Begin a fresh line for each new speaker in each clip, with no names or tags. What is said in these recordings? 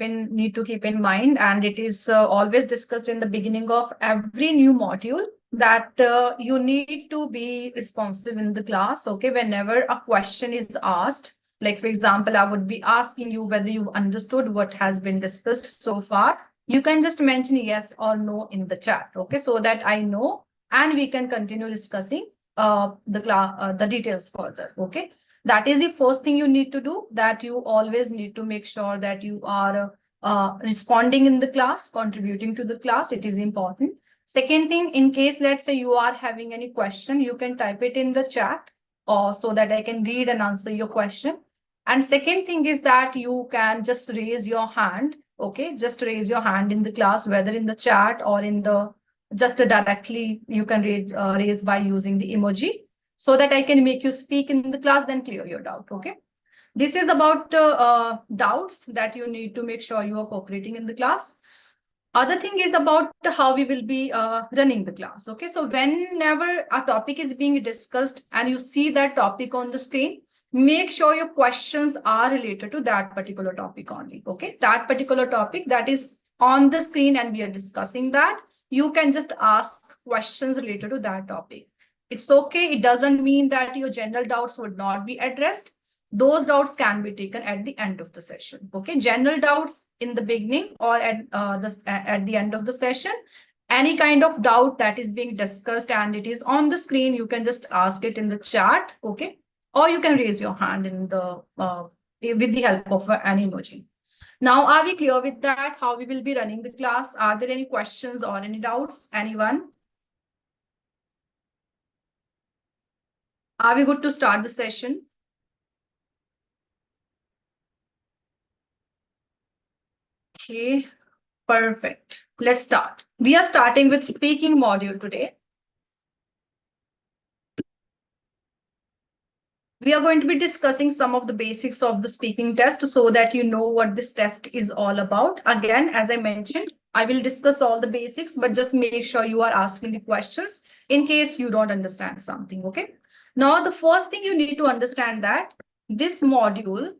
need to keep in mind, and it is always discussed in the beginning of every new module, that you need to be responsive in the class. Okay, whenever a question is asked, like for example, I would be asking you whether you understood what has been discussed so far. You can just mention yes or no in the chat. Okay, so that I know, and we can continue discussing the details further. Okay, that is the first thing you need to do, that you always need to make sure that you are responding in the class, contributing to the class. It is important. Second thing, in case, let's say you are having any question, you can type it in the chat, or so that I can read and answer your question. And second thing is that you can just raise your hand. Okay, just raise your hand in the class, whether in the chat or in the just directly, you can raise by using the emoji, so that I can make you speak in the class, then clear your doubt. Okay, this is about doubts that you need to make sure you are cooperating in the class. Other thing is about how we will be running the class. Okay, so whenever a topic is being discussed and you see that topic on the screen, make sure your questions are related to that particular topic only. Okay, that particular topic that is on the screen and we are discussing that, you can just ask questions related to that topic. It's okay. It doesn't mean that your general doubts would not be addressed. Those doubts can be taken at the end of the session. Okay, general doubts in the beginning or at the end of the session. Any kind of doubt that is being discussed and it is on the screen, you can just ask it in the chat. Okay, or you can raise your hand in the with the help of an emoji. Now, are we clear with that? How we will be running the class? Are there any questions or any doubts? Anyone? Are we good to start the session? Okay, perfect. Let's start. We are starting with speaking module today. We are going to be discussing some of the basics of the speaking test so that you know what this test is all about. Again, as I mentioned, I will discuss all the basics, but just make sure you are asking the questions in case you don't understand something. Okay. Now, the first thing you need to understand that this module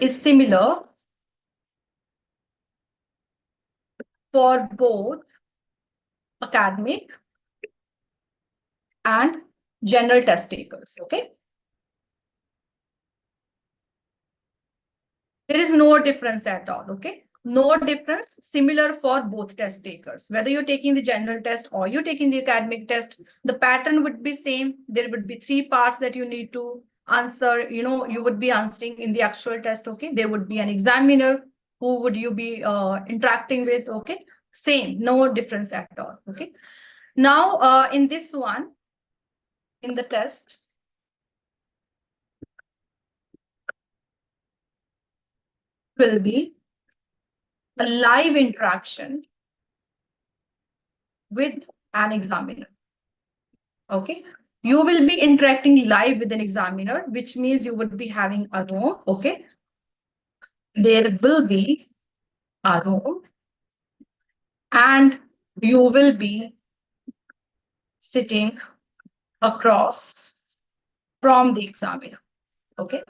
is similar for both academic and general test takers. Okay. There is no difference at all. Okay. No difference, similar for both test takers. Whether you're taking the general test or you're taking the academic test, the pattern would be same. There would be 3 parts that you need to answer. You would be answering in the actual test. Okay. There would be an examiner. Who would you be interacting with? Okay. Same, no difference at all. Okay. Now, in this one, in the test, will be a live interaction with an examiner. Okay, you will be interacting live with an examiner, which means you would be having a room. Okay, there will be a room and you will be sitting across from the examiner. Okay,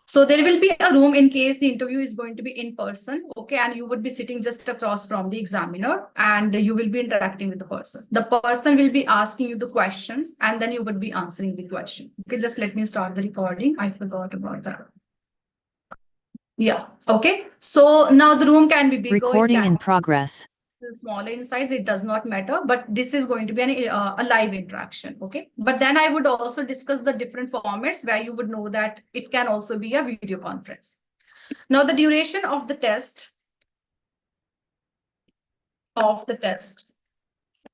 so there will be a room in case the interview is going to be in person. Okay, and you would be sitting just across from the examiner and you will be interacting with the person. The person will be asking you the questions and then you would be answering the question. Okay, just let me start the recording. I forgot about that. Yeah, okay. So now the room can be bigger.
Recording in progress.
Smaller in size, it does not matter, but this is going to be a live interaction. Okay, but then I would also discuss the different formats where you would know that it can also be a video conference. Now, the duration of the test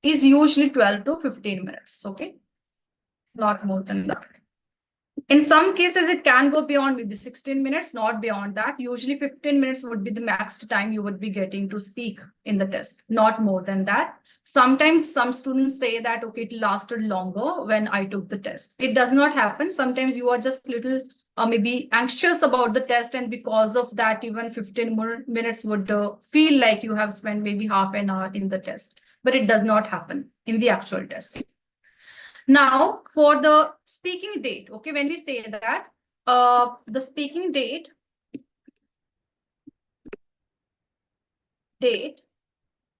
is usually 12 to 15 minutes. Okay, not more than that. In some cases, it can go beyond maybe 16 minutes, not beyond that. Usually 15 minutes would be the max time you would be getting to speak in the test, not more than that. Sometimes some students say that, okay, it lasted longer when I took the test. It does not happen. Sometimes you are just little maybe anxious about the test, and because of that, even 15 more minutes would feel like you have spent maybe half an hour in the test, but it does not happen in the actual test. Now, for the speaking date, okay, when we say that the speaking date date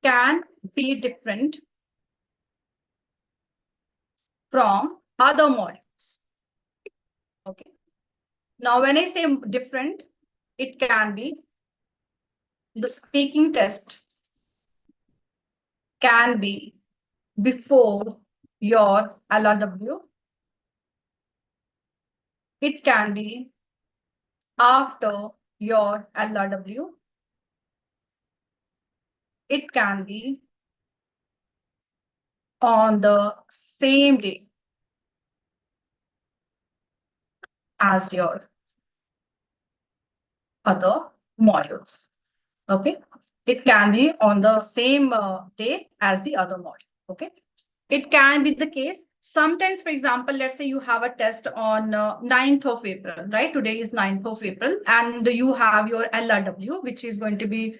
can be different from other modules. Okay. Now, when I say different, it can be the speaking test can be before your LRW. It can be after your LRW. It can be on the same day as your other modules. Okay. It can be on the same day as the other module. Okay. It can be the case. Sometimes, for example, let's say you have a test on 9th of April, right? Today is 9th of April, and you have your LRW, which is going to be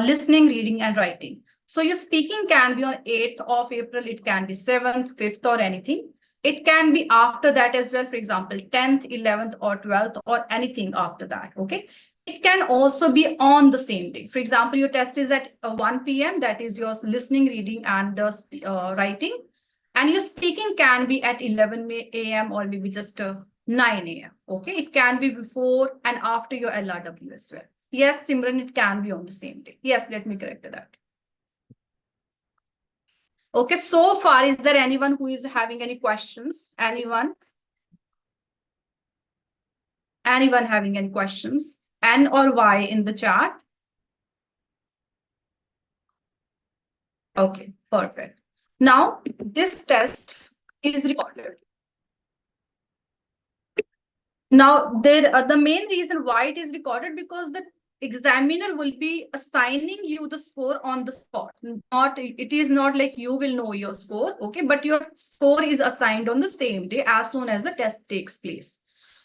listening, reading, and writing. So your speaking can be on 8th of April. It can be 7th, 5th, or anything. It can be after that as well, for example, 10th, 11th, or 12th, or anything after that. Okay. It can also be on the same day. For example, your test is at 1 p.m. That is your listening, reading, and writing. And your speaking can be at 11 a.m. or maybe just 9 a.m. Okay. It can be before and after your LRW as well. Yes, Simran, it can be on the same day. Yes, let me correct that. Okay. So far, is there anyone who is having any questions? Anyone? Anyone having any questions? N or Y in the chat? Okay, perfect. Now, this test is recorded. Now, the main reason why it is recorded, because the examiner will be assigning you the score on the spot. It is not like you will know your score, okay? But your score is assigned on the same day as soon as the test takes place.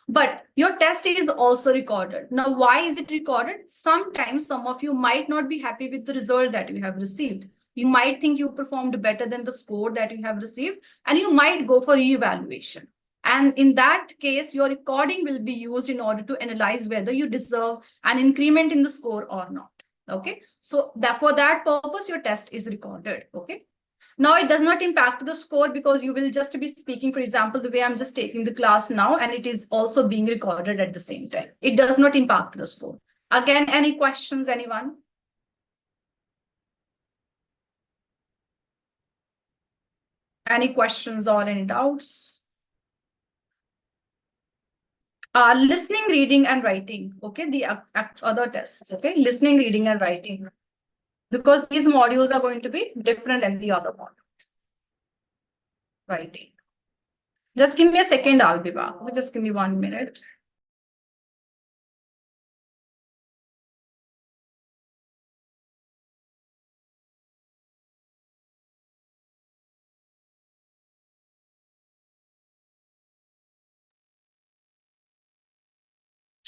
But your test is also recorded. Now, why is it recorded? Sometimes some of you might not be happy with the result that you have received. You might think you performed better than the score that you have received, and you might go for re-evaluation. And in that case, your recording will be used in order to analyze whether you deserve an increment in the score or not. Okay. So that for that purpose, your test is recorded. Okay. Now, it does not impact the score because you will just be speaking, for example, the way I'm just taking the class now, and it is also being recorded at the same time. It does not impact the score. Again, any questions, anyone? Any questions or any doubts? Listening, reading, and writing. Okay, the other tests. Okay, listening, reading, and writing. Because these modules are going to be different than the other modules. Writing. Just give me a second, I'll be back. Just give me 1 minute.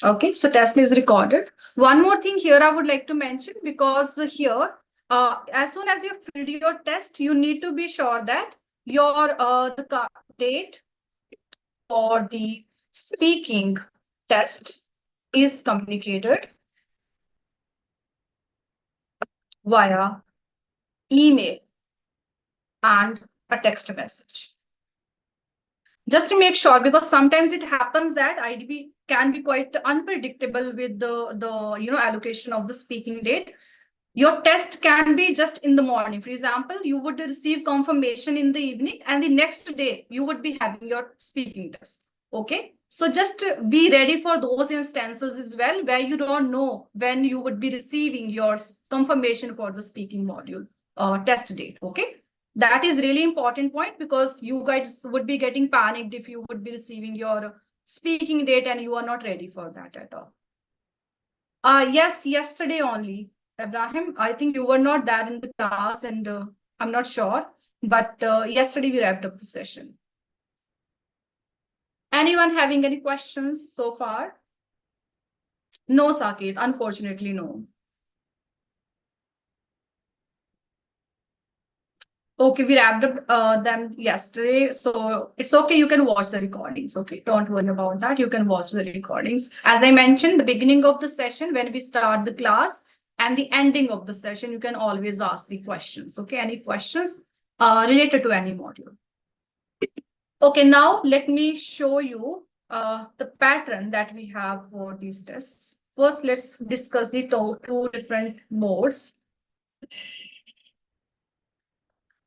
Okay, so test is recorded. One more thing here I would like to mention, because here, as soon as you filled your test, you need to be sure that your the date for the speaking test is communicated via email and a text message. Just to make sure, because sometimes it happens that IDB can be quite unpredictable with the allocation of the speaking date. Your test can be just in the morning. For example, you would receive confirmation in the evening, and the next day you would be having your speaking test. Okay. So just be ready for those instances as well, where you don't know when you would be receiving your confirmation for the speaking module test date. Okay. That is really important point, because you guys would be getting panicked if you would be receiving your speaking date and you are not ready for that at all. Yes, yesterday only, Ibrahim. I think you were not there in the class, and I'm not sure, but yesterday we wrapped up the session. Anyone having any questions so far? No, Saket, unfortunately, no. Okay, we wrapped up them yesterday, so it's okay. You can watch the recordings. Okay, don't worry about that. You can watch the recordings. As I mentioned, the beginning of the session, when we start the class, and the ending of the session, you can always ask the questions. Okay, any questions related to any module. Okay, now let me show you the pattern that we have for these tests. First, let's discuss the two different modes.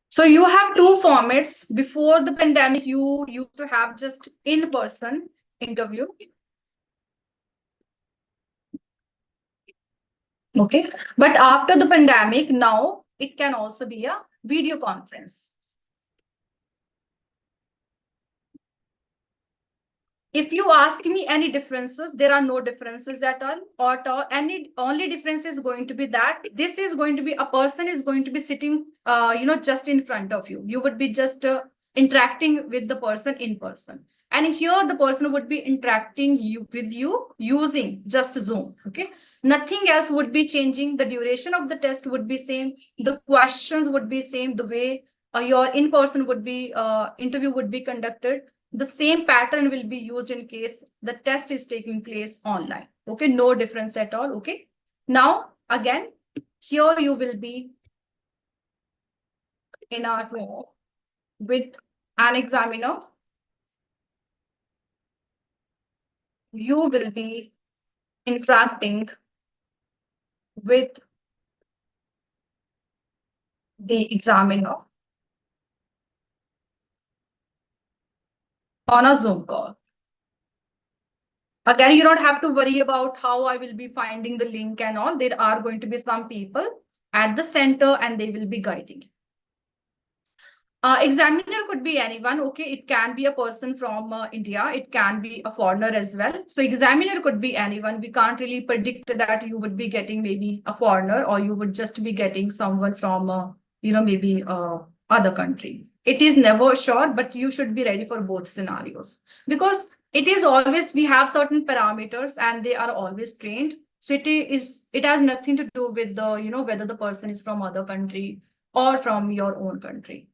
So you have two formats. Before the pandemic, you used to have just in-person interview. Okay, but after the pandemic, now it can also be a video conference. If you ask me any differences, there are no differences at all. Or any only difference is going to be that this is going to be a person is going to be sitting, just in front of you. You would be just interacting with the person in person. And here the person would be interacting with you using just Zoom. Okay. Nothing else would be changing. The duration of the test would be same. The questions would be same. The way your in-person would be interview would be conducted. The same pattern will be used in case the test is taking place online. Okay, no difference at all. Okay, now again, here you will be in our room with an examiner. You will be interacting with the examiner on a Zoom call. Again, you don't have to worry about how I will be finding the link and all. There are going to be some people at the center and they will be guiding you. Examiner could be anyone. Okay, it can be a person from India. It can be a foreigner as well. So examiner could be anyone. We can't really predict that you would be getting maybe a foreigner or you would just be getting someone from, maybe other country. It is never sure, but you should be ready for both scenarios because it is always, we have certain parameters and they are always trained. So it has nothing to do with the, whether the person is from other country or from your own country.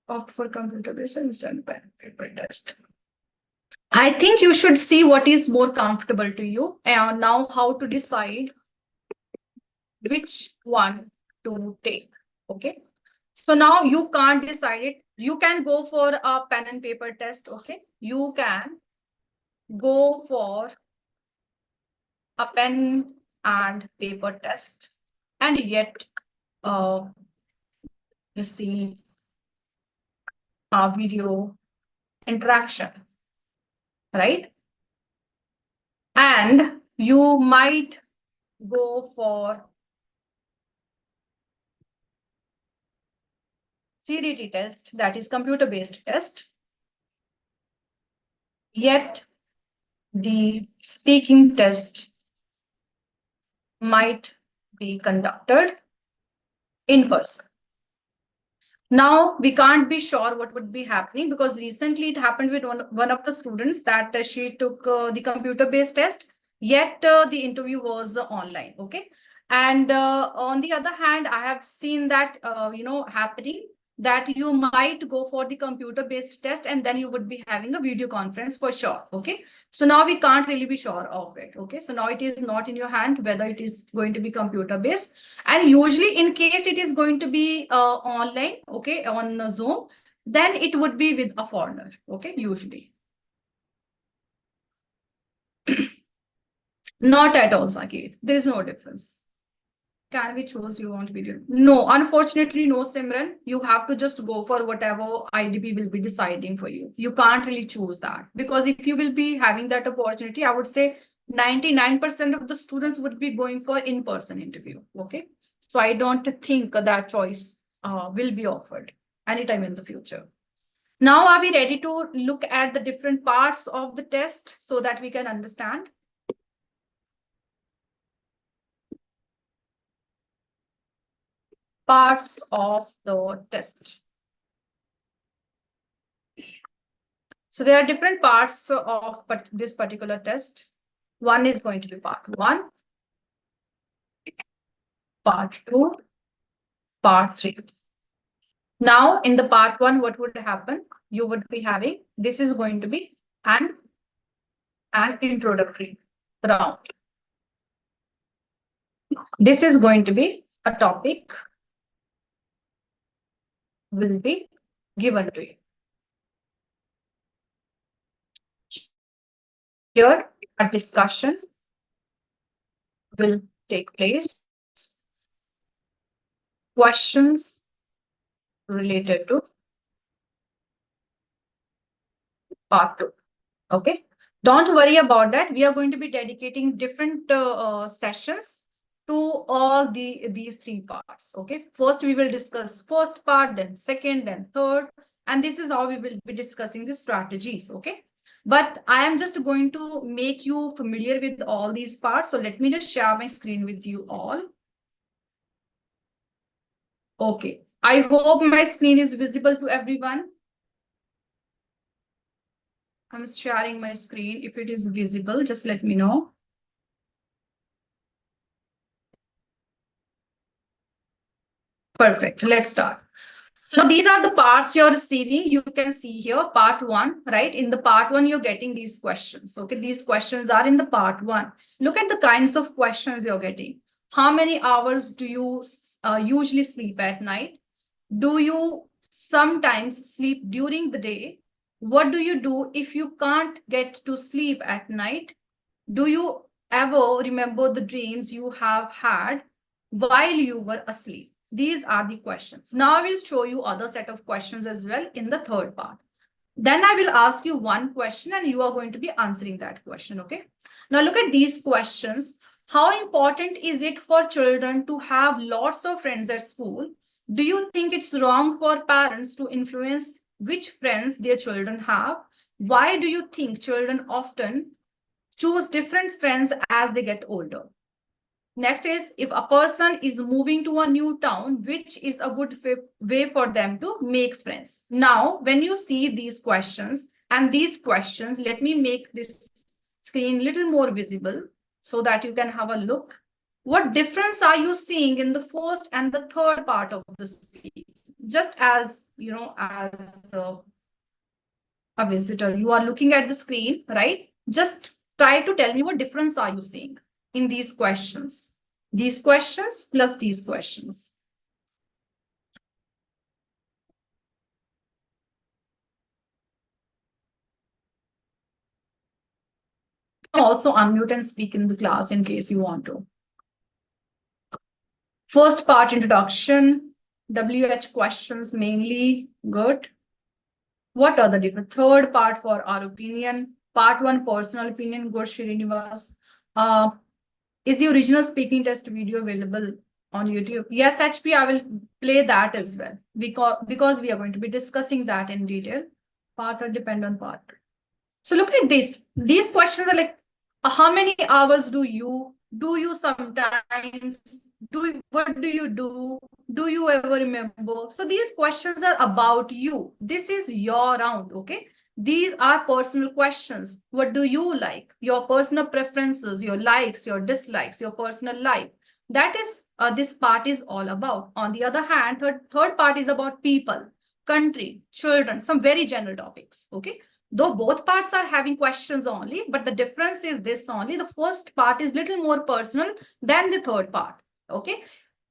Opt for computer-based instant pen paper test. I think you should see what is more comfortable to you and now how to decide which one to take. Okay. So now you can't decide it. You can go for a pen and paper test. Okay. You can go for a pen and paper test and yet receive a video interaction, right? And you might go for CDT test, that is computer-based test, yet the speaking test might be conducted in person. Now, we can't be sure what would be happening because recently it happened with one of the students that she took the computer-based test, yet the interview was online. Okay. And on the other hand, I have seen that, happening that you might go for the computer-based test and then you would be having a video conference for sure. Okay. So now we can't really be sure of it. Okay. So now it is not in your hand whether it is going to be computer-based. And usually in case it is going to be online, okay, on Zoom, then it would be with a foreigner. Okay, usually. Not at all, Saket. There is no difference. Can we choose you want video? No, unfortunately, no, Simran. You have to just go for whatever IDP will be deciding for you. You can't really choose that because if you will be having that opportunity, I would say 99% of the students would be going for in-person interview. Okay. So I don't think that choice will be offered anytime in the future. Now, are we ready to look at the different parts of the test so that we can understand? Parts of the test. So there are different parts of this particular test. One is going to be part 1, part 2, part 3. Now, in the part 1, what would happen? You would be having, this is going to be an introductory round. This is going to be a topic will be given to you. Here, a discussion will take place. Questions related to part 2. Okay. Don't worry about that. We are going to be dedicating different sessions to all these three parts. Okay. First, we will discuss first part, then second, then third. And this is how we will be discussing the strategies. Okay. But I am just going to make you familiar with all these parts. So let me just share my screen with you all. Okay. I hope my screen is visible to everyone. I'm sharing my screen. If it is visible, just let me know. Perfect. Let's start. So these are the parts you're receiving. You can see here part 1, right? In the part 1, you're getting these questions. Okay, these questions are in the part 1. Look at the kinds of questions you're getting. How many hours do you usually sleep at night? Do you sometimes sleep during the day? What do you do if you can't get to sleep at night? Do you ever remember the dreams you have had while you were asleep? These are the questions. Now I will show you other set of questions as well in the third part. Then I will ask you one question and you are going to be answering that question, okay? Now look at these questions. How important is it for children to have lots of friends at school? Do you think it's wrong for parents to influence which friends their children have? Why do you think children often choose different friends as they get older? Next is, if a person is moving to a new town, which is a good way for them to make friends? Now, when you see these questions and these questions, let me make this screen a little more visible so that you can have a look. What difference are you seeing in the first and the third part of the speech? Just as, you know, as a visitor, you are looking at the screen, right? Just try to tell me what difference are you seeing in these questions? These questions plus these questions. You can also unmute and speak in the class in case you want to. First part, introduction, WH questions mainly, good. What are the different? Third part for our opinion. Part 1, personal opinion, good, Srinivas. Is the original speaking test video available on YouTube? Yes, HP, I will play that as well because we are going to be discussing that in detail. Part 3 depend on part. So look at this. These questions are like, how many hours do you sometimes what do you do you ever remember? So these questions are about you. This is your round, okay? These are personal questions. What do you like? Your personal preferences, your likes, your dislikes, your personal life. That is this part is all about. On the other hand, third part is about people, country, children, some very general topics, okay? Though both parts are having questions only, but the difference is this only. The first part is little more personal than the third part, okay?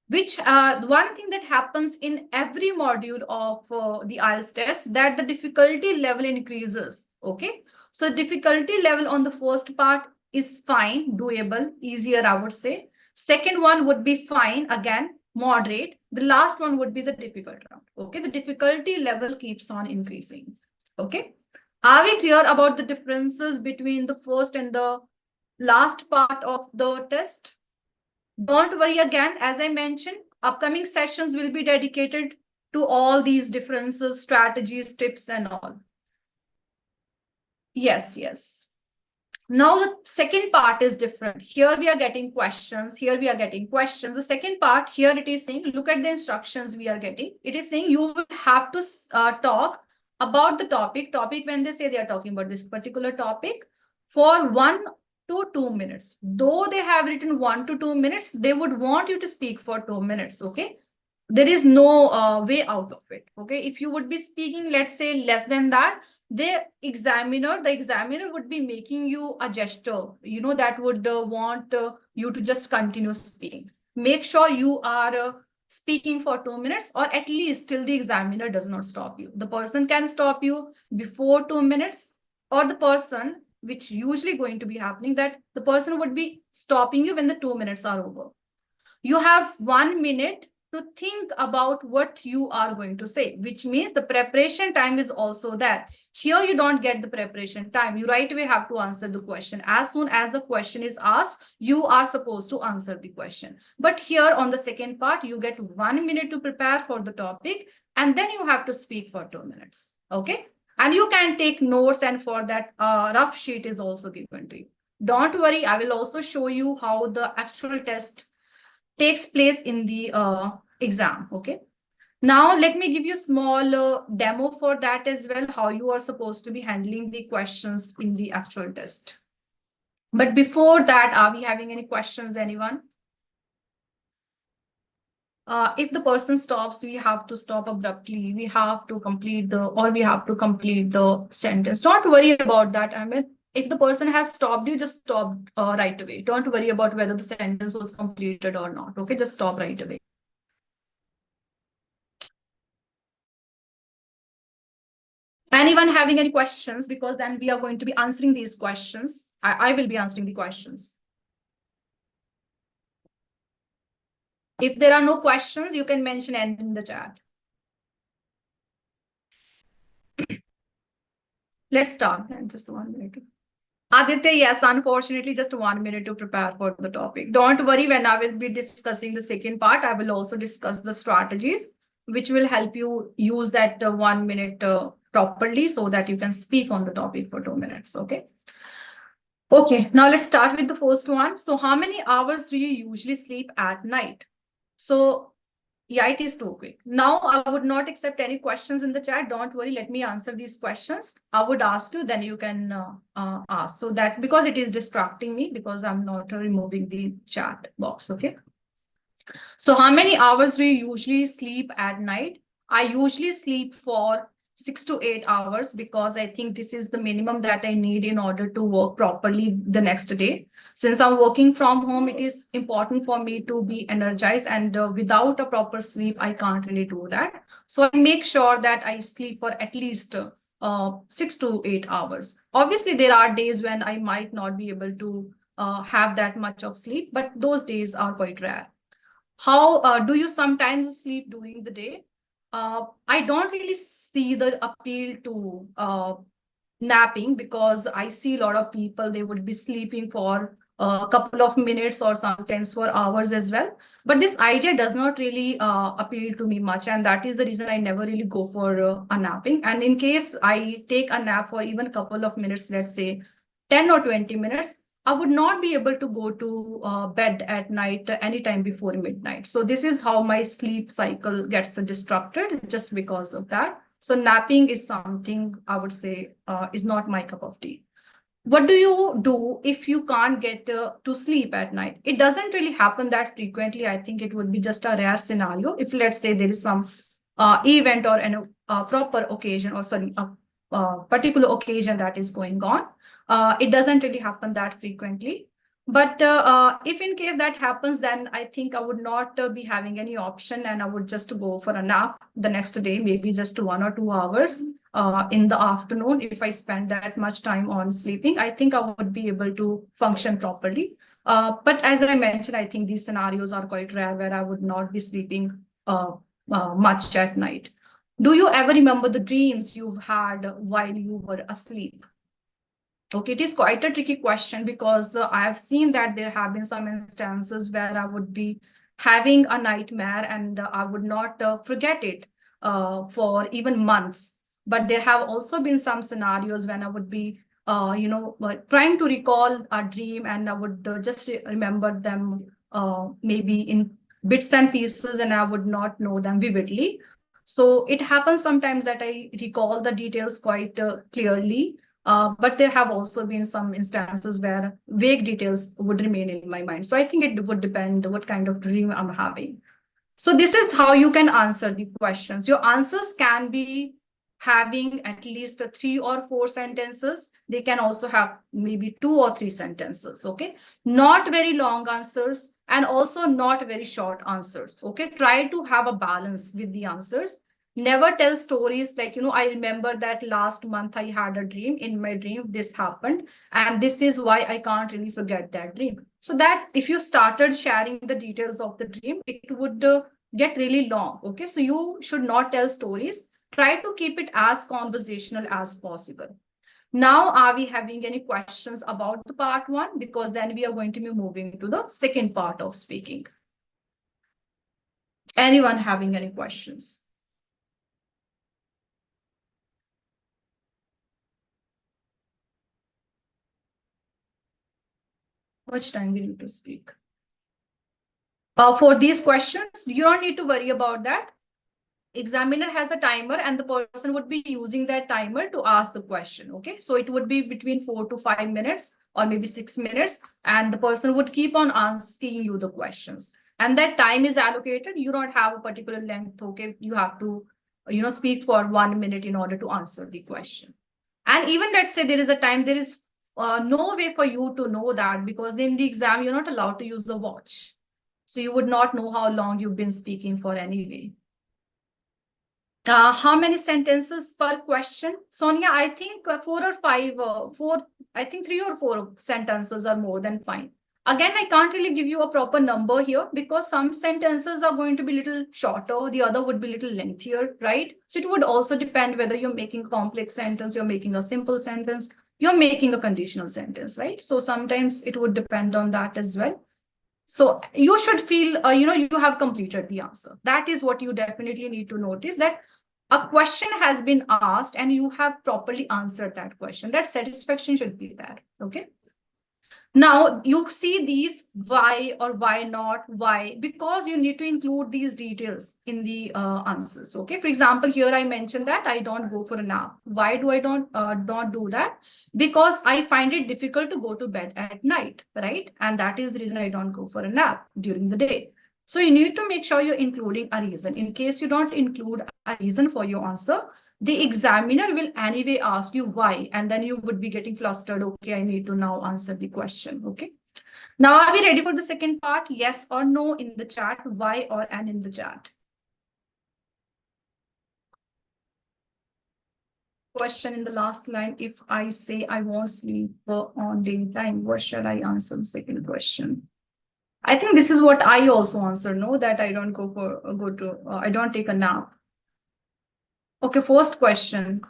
Which one thing that happens in every module of the IELTS test, that the difficulty level increases, okay? So difficulty level on the first part is fine, doable, easier, I would say. Second one would be fine, again, moderate. The last one would be the difficult round, okay? The difficulty level keeps on increasing, okay? Are we clear about the differences between the first and the last part of the test? Don't worry, again, as I mentioned, upcoming sessions will be dedicated to all these differences, strategies, tips, and all. Yes, yes. Now the second part is different. Here we are getting questions. Here we are getting questions. The second part, here it is saying, look at the instructions we are getting. It is saying you will have to talk about the topic. When they say they are talking about this particular topic for 1 to 2 minutes. Though they have written 1 to 2 minutes, they would want you to speak for 2 minutes, okay? There is no way out of it, okay? If you would be speaking, let's say less than that, the examiner would be making you a gesture, you know, that would want you to just continue speaking. make sure you are speaking for 2 minutes, or at least till the examiner does not stop you. The person can stop you before 2 minutes, or the person, which usually going to be happening, that the person would be stopping you when the 2 minutes are over. You have 1 minute to think about what you are going to say, which means the preparation time is also there. Here you don't get the preparation time. You right away have to answer the question. As soon as the question is asked, you are supposed to answer the question. But here on the second part, you get 1 minute to prepare for the topic, and then you have to speak for 2 minutes. Okay. And you can take notes, and for that, rough sheet is also given to you. Don't worry, I will also show you how the actual test takes place in the exam. Okay. Now, let me give you a small demo for that as well, how you are supposed to be handling the questions in the actual test. But before that, are we having any questions, anyone? If the person stops, we have to stop abruptly. We have to complete the sentence. Don't worry about that. I mean, if the person has stopped you, just stop right away. Don't worry about whether the sentence was completed or not. Okay, just stop right away. Anyone having any questions? Because then we are going to be answering these questions. I will be answering the questions. If there are no questions, you can mention end in the chat. Let's start. Just 1 minute. Aditya, yes, unfortunately, just 1 minute to prepare for the topic. Don't worry, when I will be discussing the second part, I will also discuss the strategies, which will help you use that 1 minute properly, so that you can speak on the topic for 2 minutes. Okay. Okay, now let's start with the first one. So how many hours do you usually sleep at night? So yeah, it is too quick. Now I would not accept any questions in the chat. Don't worry, let me answer these questions. I would ask you, then you can ask. So that, because it is distracting me, because I'm not removing the chat box. Okay. So how many hours do you usually sleep at night? I usually sleep for 6 to 8 hours, because I think this is the minimum that I need in order to work properly the next day. Since I'm working from home, it is important for me to be energized, and without a proper sleep, I can't really do that. So I make sure that I sleep for at least 6 to 8 hours. Obviously, there are days when I might not be able to have that much of sleep, but those days are quite rare. How do you sometimes sleep during the day? I don't really see the appeal to napping, because I see a lot of people, they would be sleeping for a couple of minutes or sometimes for hours as well. But this idea does not really appeal to me much. And that is the reason I never really go for a napping. And in case I take a nap for even a couple of minutes, let's say 10 or 20 minutes, I would not be able to go to bed at night anytime before midnight. So this is how my sleep cycle gets disrupted, just because of that. So napping is something I would say is not my cup of tea. What do you do if you can't get to sleep at night? It doesn't really happen that frequently. I think it would be just a rare scenario. If, let's say, there is some event or a proper occasion, or sorry, a particular occasion that is going on. It doesn't really happen that frequently. But if in case that happens, then I think I would not be having any option, and I would just go for a nap the next day, maybe just 1 or 2 hours in the afternoon. If I spend that much time on sleeping, I think I would be able to function properly. But as I mentioned, I think these scenarios are quite rare, where I would not be sleeping much at night. Do you ever remember the dreams you've had while you were asleep? Okay, it is quite a tricky question, because I have seen that there have been some instances where I would be having a nightmare, and I would not forget it for even months. But there have also been some scenarios when I would be, trying to recall a dream, and I would just remember them maybe in bits and pieces, and I would not know them vividly. So it happens sometimes that I recall the details quite clearly. But there have also been some instances where vague details would remain in my mind. So I think it would depend what kind of dream I'm having. So this is how you can answer the questions. Your answers can be having at least 3 or 4 sentences. They can also have maybe 2 or 3 sentences. Okay, not very long answers and also not very short answers. Okay, try to have a balance with the answers. Never tell stories like, I remember that last month I had a dream. In my dream this happened, and this is why I can't really forget that dream. So that if you started sharing the details of the dream, it would get really long. Okay, so you should not tell stories. Try to keep it as conversational as possible. Now, are we having any questions about the part one? Because then we are going to be moving to the second part of speaking. Anyone having any questions? How much time we need to speak? For these questions, you don't need to worry about that. Examiner has a timer and the person would be using that timer to ask the question. Okay, so it would be between 4 to 5 minutes or maybe 6 minutes, and the person would keep on asking you the questions, and that time is allocated. You don't have a particular length. Okay, you have to speak for 1 minute in order to answer the question. And even let's say there is a time, there is no way for you to know that, because in the exam you're not allowed to use the watch, so you would not know how long you've been speaking for anyway. How many sentences per question? Sonia, I think 4 or 5, I think 3 or 4 sentences are more than fine. Again, I can't really give you a proper number here because some sentences are going to be a little shorter, the other would be a little lengthier, right? So it would also depend whether you're making a complex sentence, you're making a simple sentence, you're making a conditional sentence, right? So sometimes it would depend on that as well. So you should feel, you have completed the answer. That is what you definitely need to notice, that a question has been asked and you have properly answered that question. That satisfaction should be there. Okay. Now you see these why or why not, why, because you need to include these details in the answers. Okay. For example, here I mentioned that I don't go for a nap. Why do I not do that? Because I find it difficult to go to bed at night, right? And that is the reason I don't go for a nap during the day. So you need to make sure you're including a reason. In case you don't include a reason for your answer, the examiner will anyway ask you why, and then you would be getting flustered. Okay, I need to now answer the question. Okay. Now, are we ready for the second part? Yes or no in the chat, why or and in the chat. Question in the last line, if I say I won't sleep on daytime, what should I answer the second question? I think this is what I also answer, no, that I don't I don't take a nap. Okay, first question.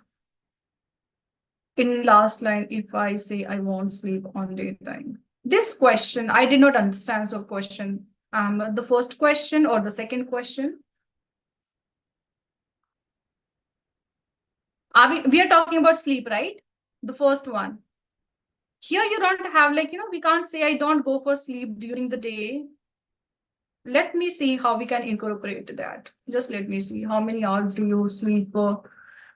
In last line, if I say I won't sleep on daytime. This question, I did not understand the question. The first question or the second question? We are talking about sleep, right? The first one. Here you don't have we can't say I don't go for sleep during the day. Let me see how we can incorporate that. Just let me see how many hours do you sleep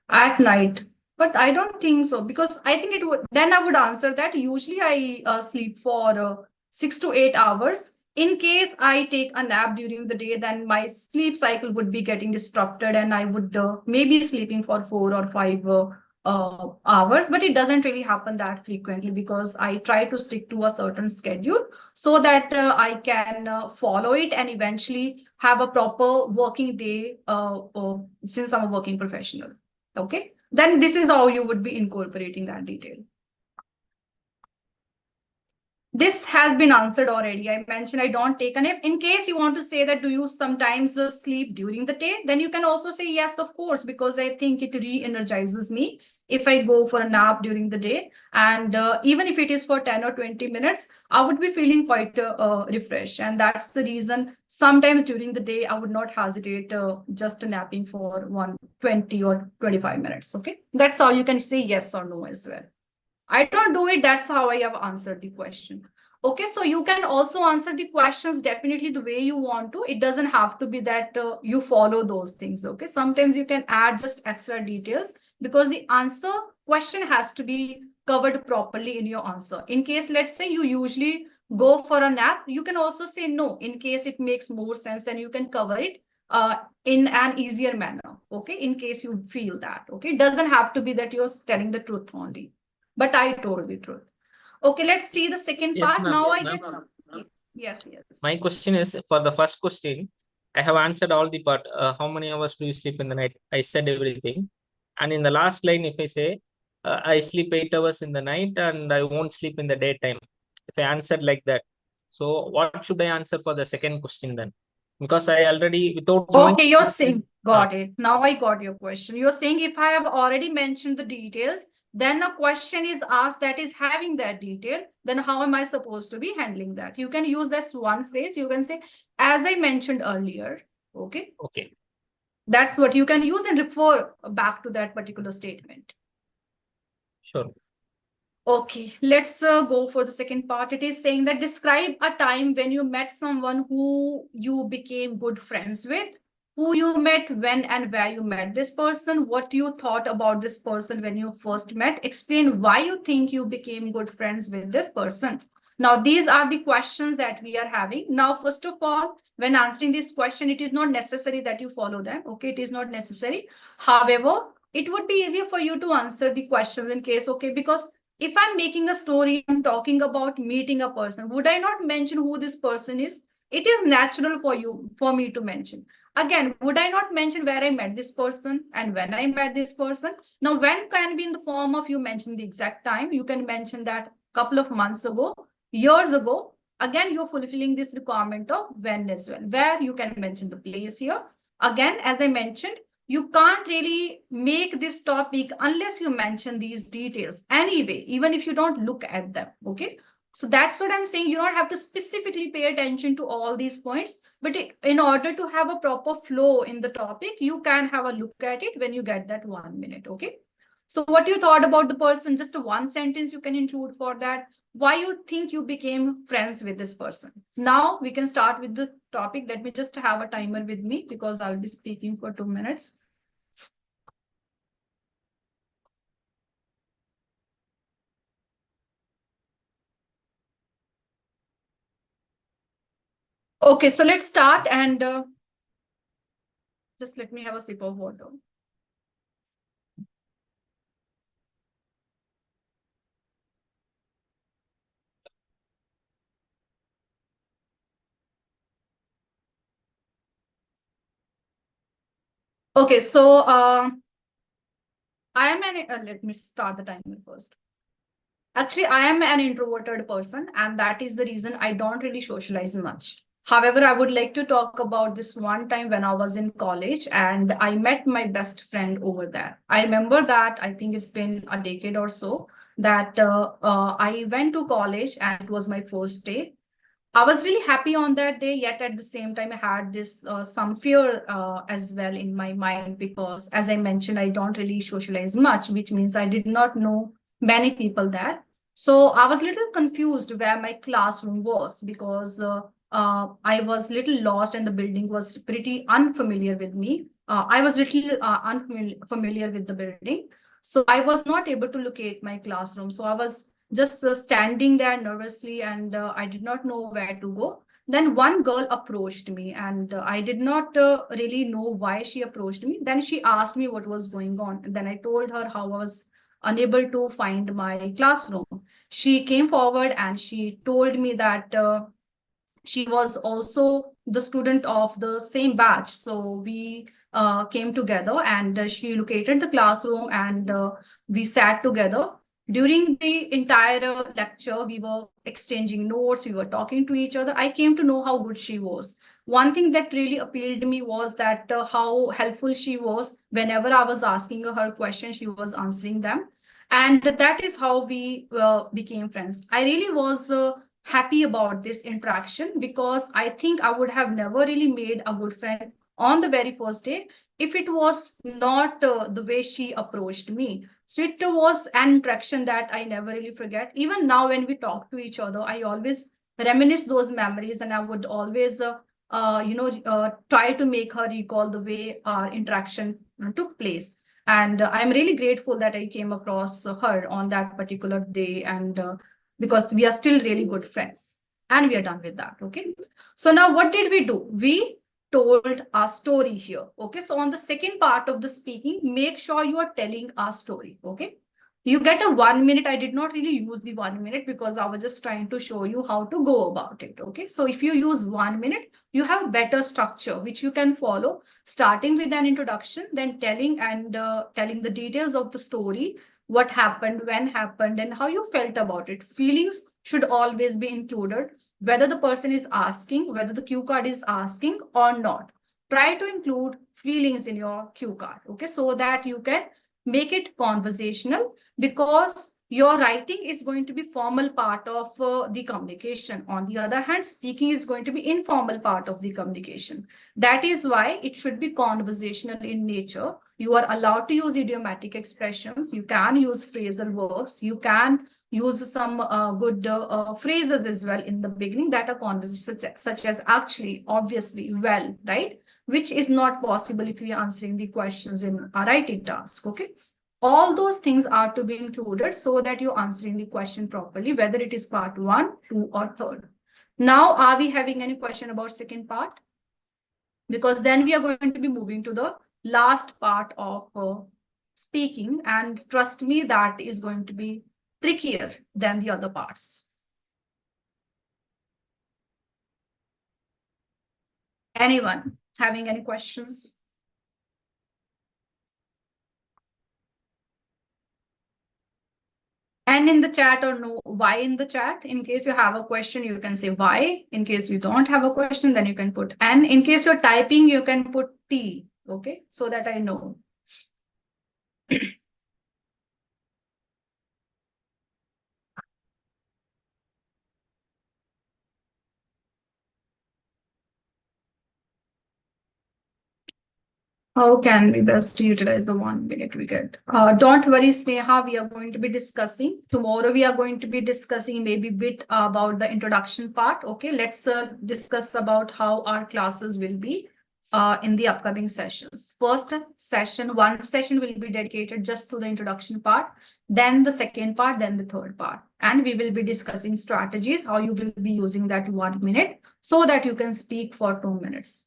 at night. But I don't think so, because I think it would, then I would answer that usually I sleep for 6 to 8 hours. In case I take a nap during the day, then my sleep cycle would be getting disrupted and I would maybe sleeping for 4 or 5 hours, but it doesn't really happen that frequently because I try to stick to a certain schedule so that I can follow it and eventually have a proper working day since I'm a working professional. Okay, then this is how you would be incorporating that detail. This has been answered already. I mentioned I don't take a nap. In case you want to say that do you sometimes sleep during the day, then you can also say yes, of course, because I think it re-energizes me if I go for a nap during the day. And even if it is for 10 or 20 minutes, I would be feeling quite refreshed. And that's the reason sometimes during the day, I would not hesitate just napping for 20 or 25 minutes. Okay, that's how you can say yes or no as well. I don't do it. That's how I have answered the question. Okay, so you can also answer the questions definitely the way you want to. It doesn't have to be that you follow those things. Okay, sometimes you can add just extra details because the answer question has to be covered properly in your answer. In case, let's say you usually go for a nap, you can also say no. In case it makes more sense, then you can cover it in an easier manner. Okay, in case you feel that. Okay, it doesn't have to be that you're telling the truth only, but I told the truth. Okay, let's see the second
Yes,
part.
ma'am.
Now I
Ma'am,
get yes, yes.
my question is for the first question. I have answered all the part. How many hours do you sleep in the night? I said everything. And in the last line, if I say, I sleep 8 hours in the night and I won't sleep in the daytime. If I answered like that, so what should I answer for the second question then? Because I already, without knowing.
Okay, you're saying,
uh,
got it. Now I got your question. You're saying if I have already mentioned the details, then a question is asked that is having that detail, then how am I supposed to be handling that? You can use this one phrase. You can say, as I mentioned earlier. Okay.
okay,
That's what you can use and refer back to that particular statement.
sure.
Okay, let's go for the second part. It is saying that describe a time when you met someone who you became good friends with, who you met, when and where you met this person, what you thought about this person when you first met, explain why you think you became good friends with this person. Now, these are the questions that we are having. Now, first of all, when answering this question, it is not necessary that you follow them. Okay, it is not necessary. However, it would be easier for you to answer the questions in case, okay, because if I'm making a story, I'm talking about meeting a person, would I not mention who this person is? It is natural for you, for me to mention. Again, would I not mention where I met this person and when I met this person? Now, when can be in the form of you mentioning the exact time. You can mention that couple of months ago, years ago. Again, you're fulfilling this requirement of when as well, where you can mention the place here. Again, as I mentioned, you can't really make this topic unless you mention these details anyway, even if you don't look at them. Okay, so that's what I'm saying. You don't have to specifically pay attention to all these points, but in order to have a proper flow in the topic, you can have a look at it when you get that 1 minute. Okay, so what you thought about the person, just a one sentence you can include for that, why you think you became friends with this person. Now we can start with the topic. Let me just have a timer with me because I'll be speaking for 2 minutes. Okay, so let's start and just let me have a sip of water. Okay, so I am an, let me start the timer first. Actually, I am an introverted person, and that is the reason I don't really socialize much. However, I would like to talk about this one time when I was in college and I met my best friend over there. I remember that I think it's been a decade or so that I went to college and it was my first day. I was really happy on that day, yet at the same time, I had this some fear as well in my mind because, as I mentioned, I don't really socialize much, which means I did not know many people there. So I was a little confused where my classroom was because I was a little lost and the building was pretty unfamiliar with me. I was a little unfamiliar with the building. So I was not able to locate my classroom. So I was just standing there nervously and I did not know where to go. Then one girl approached me and I did not really know why she approached me. Then she asked me what was going on. And then I told her how I was unable to find my classroom. She came forward and she told me that she was also the student of the same batch. So we came together and she located the classroom and we sat together. During the entire lecture, we were exchanging notes, we were talking to each other. I came to know how good she was. One thing that really appealed to me was that how helpful she was. Whenever I was asking her questions, she was answering them. And that is how we became friends. I really was happy about this interaction because I think I would have never really made a good friend on the very first day if it was not the way she approached me. So it was an interaction that I never really forget. Even now, when we talk to each other, I always reminisce those memories and I would always, try to make her recall the way our interaction took place. And I'm really grateful that I came across her on that particular day and because we are still really good friends and we are done with that. Okay. So now what did we do? We told a story here. Okay, so on the second part of the speaking, make sure you are telling a story. Okay, you get a 1 minute. I did not really use the 1 minute because I was just trying to show you how to go about it. Okay, so if you use 1 minute, you have better structure which you can follow, starting with an introduction, then telling the details of the story, what happened, when happened, and how you felt about it. Feelings should always be included, whether the person is asking, whether the cue card is asking or not. Try to include feelings in your cue card, okay, so that you can make it conversational, because your writing is going to be formal part of the communication. On the other hand, speaking is going to be informal part of the communication. That is why it should be conversational in nature. You are allowed to use idiomatic expressions. You can use phrasal verbs. You can use some good phrases as well in the beginning that are conversational, such as actually, obviously, well, right? Which is not possible if we are answering the questions in a writing task, okay? All those things are to be included so that you're answering the question properly, whether it is part 1, 2, or 3rd. Now, are we having any question about second part? Because then we are going to be moving to the last part of speaking, and trust me, that is going to be trickier than the other parts. Anyone having any questions? And in the chat, or no, why in the chat? In case you have a question, you can say why. In case you don't have a question, then you can put N. In case you're typing, you can put T, okay? So that I know. How can we best utilize the 1 minute we get? Don't worry, Sneha, we are going to be discussing. Tomorrow we are going to be discussing maybe a bit about the introduction part. Okay, let's discuss about how our classes will be in the upcoming sessions. First session, one session will be dedicated just to the introduction part, then the second part, then the third part. And we will be discussing strategies, how you will be using that 1 minute so that you can speak for 2 minutes.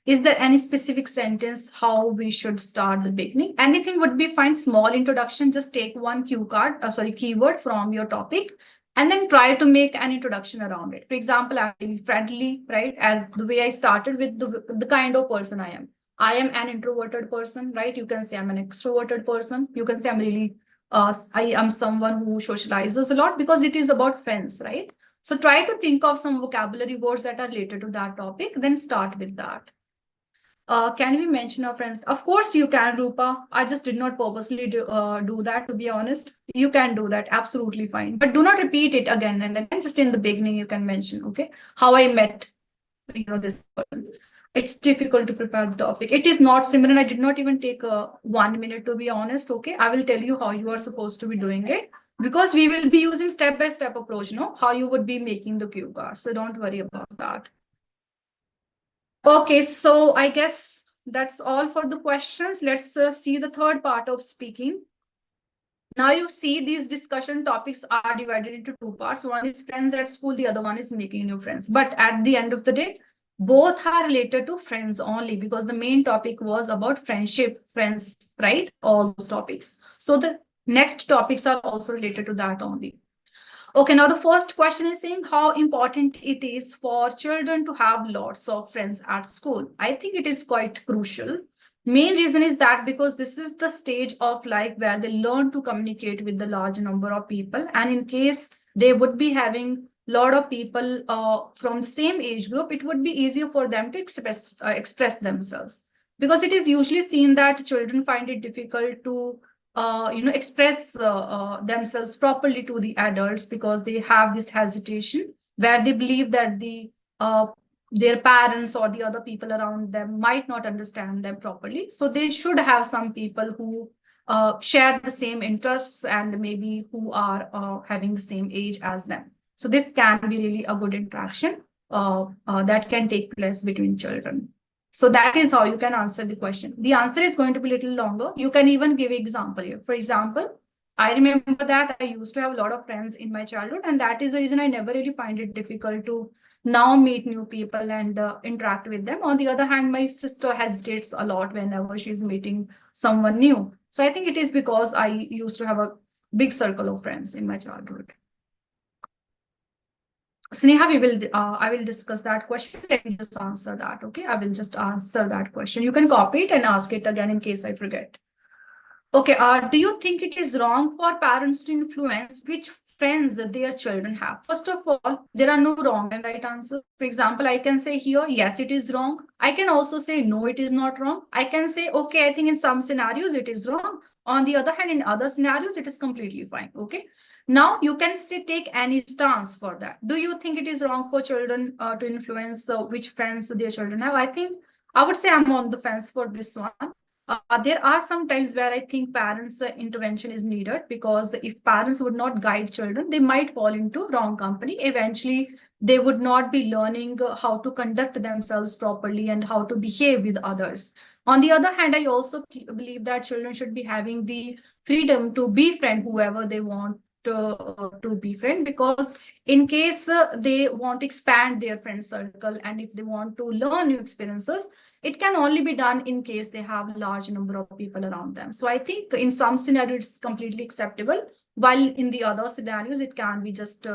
Is there any specific sentence how we should start the beginning? Anything would be fine. Small introduction. Just take one keyword from your topic, and then try to make an introduction around it. For example, I'm friendly, right? As the way I started with the kind of person I am. I am an introverted person, right? You can say I'm an extroverted person. You can say I'm really, I am someone who socializes a lot, because it is about friends, right? So try to think of some vocabulary words that are related to that topic, then start with that. Can we mention our friends? Of course you can, Rupa. I just did not purposely do that, to be honest. You can do that, absolutely fine. But do not repeat it again and again. Just in the beginning, you can mention, okay, how I met, this person. It's difficult to prepare the topic. It is not similar. I did not even take 1 minute, to be honest, okay? I will tell you how you are supposed to be doing it, because we will be using step-by-step approach, how you would be making the cue card. So don't worry about that. Okay, so I guess that's all for the questions. Let's see the third part of speaking. Now you see these discussion topics are divided into 2 parts. One is friends at school, the other one is making new friends. But at the end of the day, both are related to friends only, because the main topic was about friendship, friends, right? All those topics. So the next topics are also related to that only. Okay, now the first question is saying how important it is for children to have lots of friends at school. I think it is quite crucial. Main reason is that because this is the stage of life where they learn to communicate with the large number of people. And in case they would be having a lot of people from the same age group, it would be easier for them to express themselves. Because it is usually seen that children find it difficult to express themselves properly to the adults, because they have this hesitation where they believe that their parents or the other people around them might not understand them properly. So they should have some people who share the same interests and maybe who are having the same age as them. So this can be really a good interaction that can take place between children. So that is how you can answer the question. The answer is going to be a little longer. You can even give an example here. For example, I remember that I used to have a lot of friends in my childhood, and that is the reason I never really find it difficult to now meet new people and interact with them. On the other hand, my sister hesitates a lot whenever she's meeting someone new. So I think it is because I used to have a big circle of friends in my childhood. Sneha, I will discuss that question. Let me just answer that. Okay, I will just answer that question. You can copy it and ask it again in case I forget. Okay, do you think it is wrong for parents to influence which friends their children have? First of all, there are no wrong and right answers. For example, I can say here, yes, it is wrong. I can also say, no, it is not wrong. I can say, okay, I think in some scenarios it is wrong. On the other hand, in other scenarios, it is completely fine. Okay. Now you can still take any stance for that. Do you think it is wrong for children to influence which friends their children have? I would say I'm on the fence for this one. There are some times where I think parents' intervention is needed, because if parents would not guide children, they might fall into wrong company. Eventually, they would not be learning how to conduct themselves properly and how to behave with others. On the other hand, I also believe that children should be having the freedom to befriend whoever they want to befriend, because in case they want to expand their friend circle and if they want to learn new experiences, it can only be done in case they have a large number of people around them. So I think in some scenarios it's completely acceptable, while in the other scenarios it can be just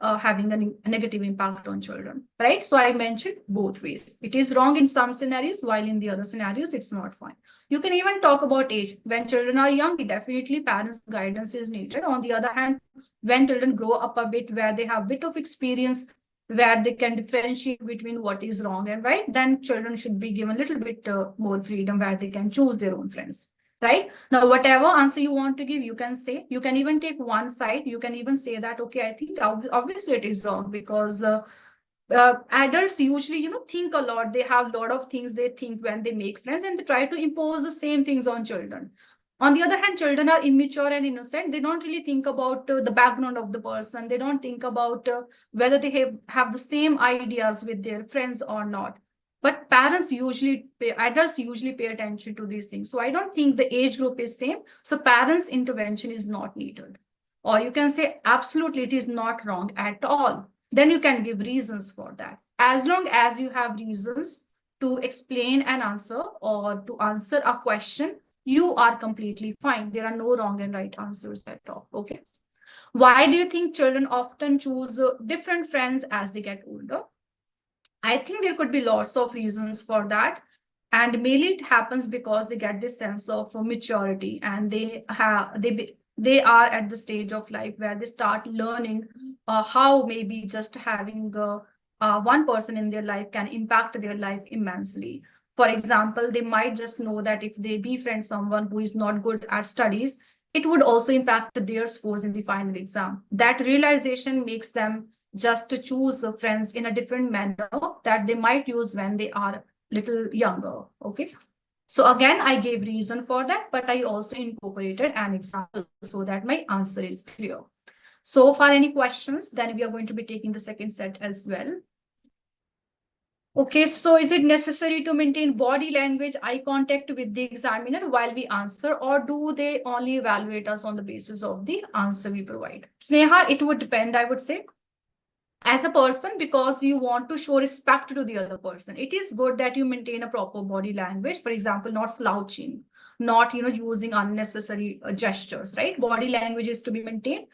having a negative impact on children, right? So I mentioned both ways. It is wrong in some scenarios, while in the other scenarios it's not fine. You can even talk about age. When children are young, definitely parents' guidance is needed. On the other hand, when children grow up a bit, where they have a bit of experience, where they can differentiate between what is wrong and right, then children should be given a little bit more freedom where they can choose their own friends. Right now, whatever answer you want to give, you can say. You can even take one side. You can even say that, okay, I think obviously it is wrong, because adults usually, think a lot. They have a lot of things they think when they make friends, and they try to impose the same things on children. On the other hand, children are immature and innocent. They don't really think about the background of the person. They don't think about whether they have the same ideas with their friends or not. But adults usually pay attention to these things. So I don't think the age group is same. So parents' intervention is not needed. Or you can say, absolutely, it is not wrong at all. Then you can give reasons for that. As long as you have reasons to explain an answer or to answer a question, you are completely fine. There are no wrong and right answers at all. Okay. Why do you think children often choose different friends as they get older? I think there could be lots of reasons for that. And mainly it happens because they get this sense of maturity, and they are at the stage of life where they start learning how maybe just having one person in their life can impact their life immensely. For example, they might just know that if they befriend someone who is not good at studies, it would also impact their scores in the final exam. That realization makes them just to choose friends in a different manner that they might use when they are little younger. Okay. So again, I gave reason for that, but I also incorporated an example so that my answer is clear. So far, any questions? Then we are going to be taking the second set as well. Okay, so is it necessary to maintain body language, eye contact with the examiner while we answer, or do they only evaluate us on the basis of the answer we provide? Sneha, it would depend, I would say. As a person, because you want to show respect to the other person, it is good that you maintain a proper body language. For example, not slouching, not using unnecessary gestures, right? Body language is to be maintained.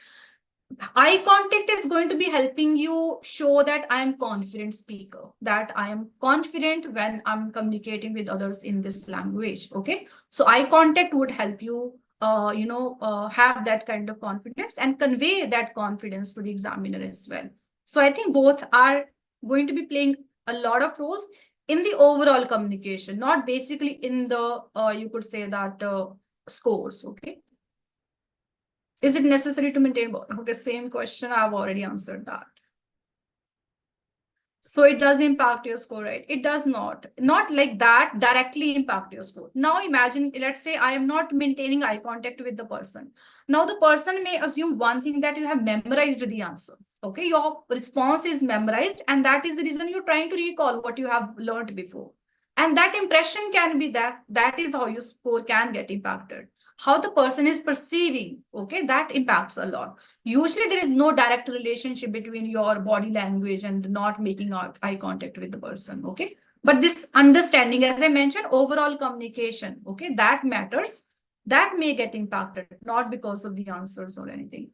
Eye contact is going to be helping you show that I am confident speaker, that I am confident when I'm communicating with others in this language. Okay, so eye contact would help you have that kind of confidence and convey that confidence to the examiner as well. So I think both are going to be playing a lot of roles in the overall communication, not basically in the you could say that scores. Okay. Is it necessary to maintain? Okay, same question. I've already answered that. So it does impact your score, right? It does not like that directly impact your score. Now imagine, let's say I am not maintaining eye contact with the person. Now the person may assume one thing, that you have memorized the answer. Okay, your response is memorized, and that is the reason you're trying to recall what you have learned before. And that impression can be that is how your score can get impacted. how the person is perceiving, okay, that impacts a lot. Usually there is no direct relationship between your body language and not making eye contact with the person, okay? But this understanding, as I mentioned, overall communication, okay, that matters. That may get impacted, not because of the answers or anything.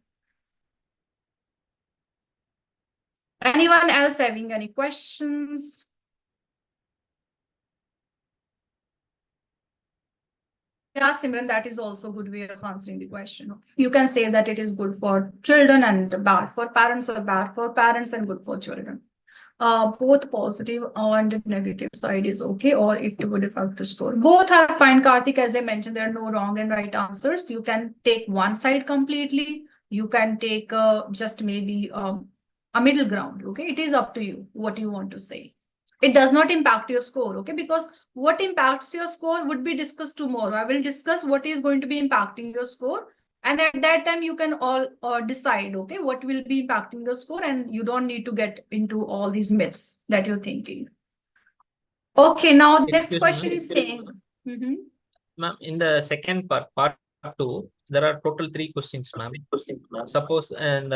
Anyone else having any questions? Yeah, Simran, that is also a good way of answering the question. You can say that it is good for children and bad for parents, or bad for parents and good for children. Both positive and negative side is okay, or if you would affect the score. Both are fine, Karthik. As I mentioned, there are no wrong and right answers. You can take one side completely. You can take just maybe a middle ground. Okay, it is up to you what you want to say. It does not impact your score, okay? Because what impacts your score would be discussed tomorrow. I will discuss what is going to be impacting your score, and at that time you can all decide, okay, what will be impacting your score, and you don't need to get into all these myths that you're thinking. Okay, now the next question is saying,
ma'am, in the second part 2, there are total 3 questions, ma'am. Suppose and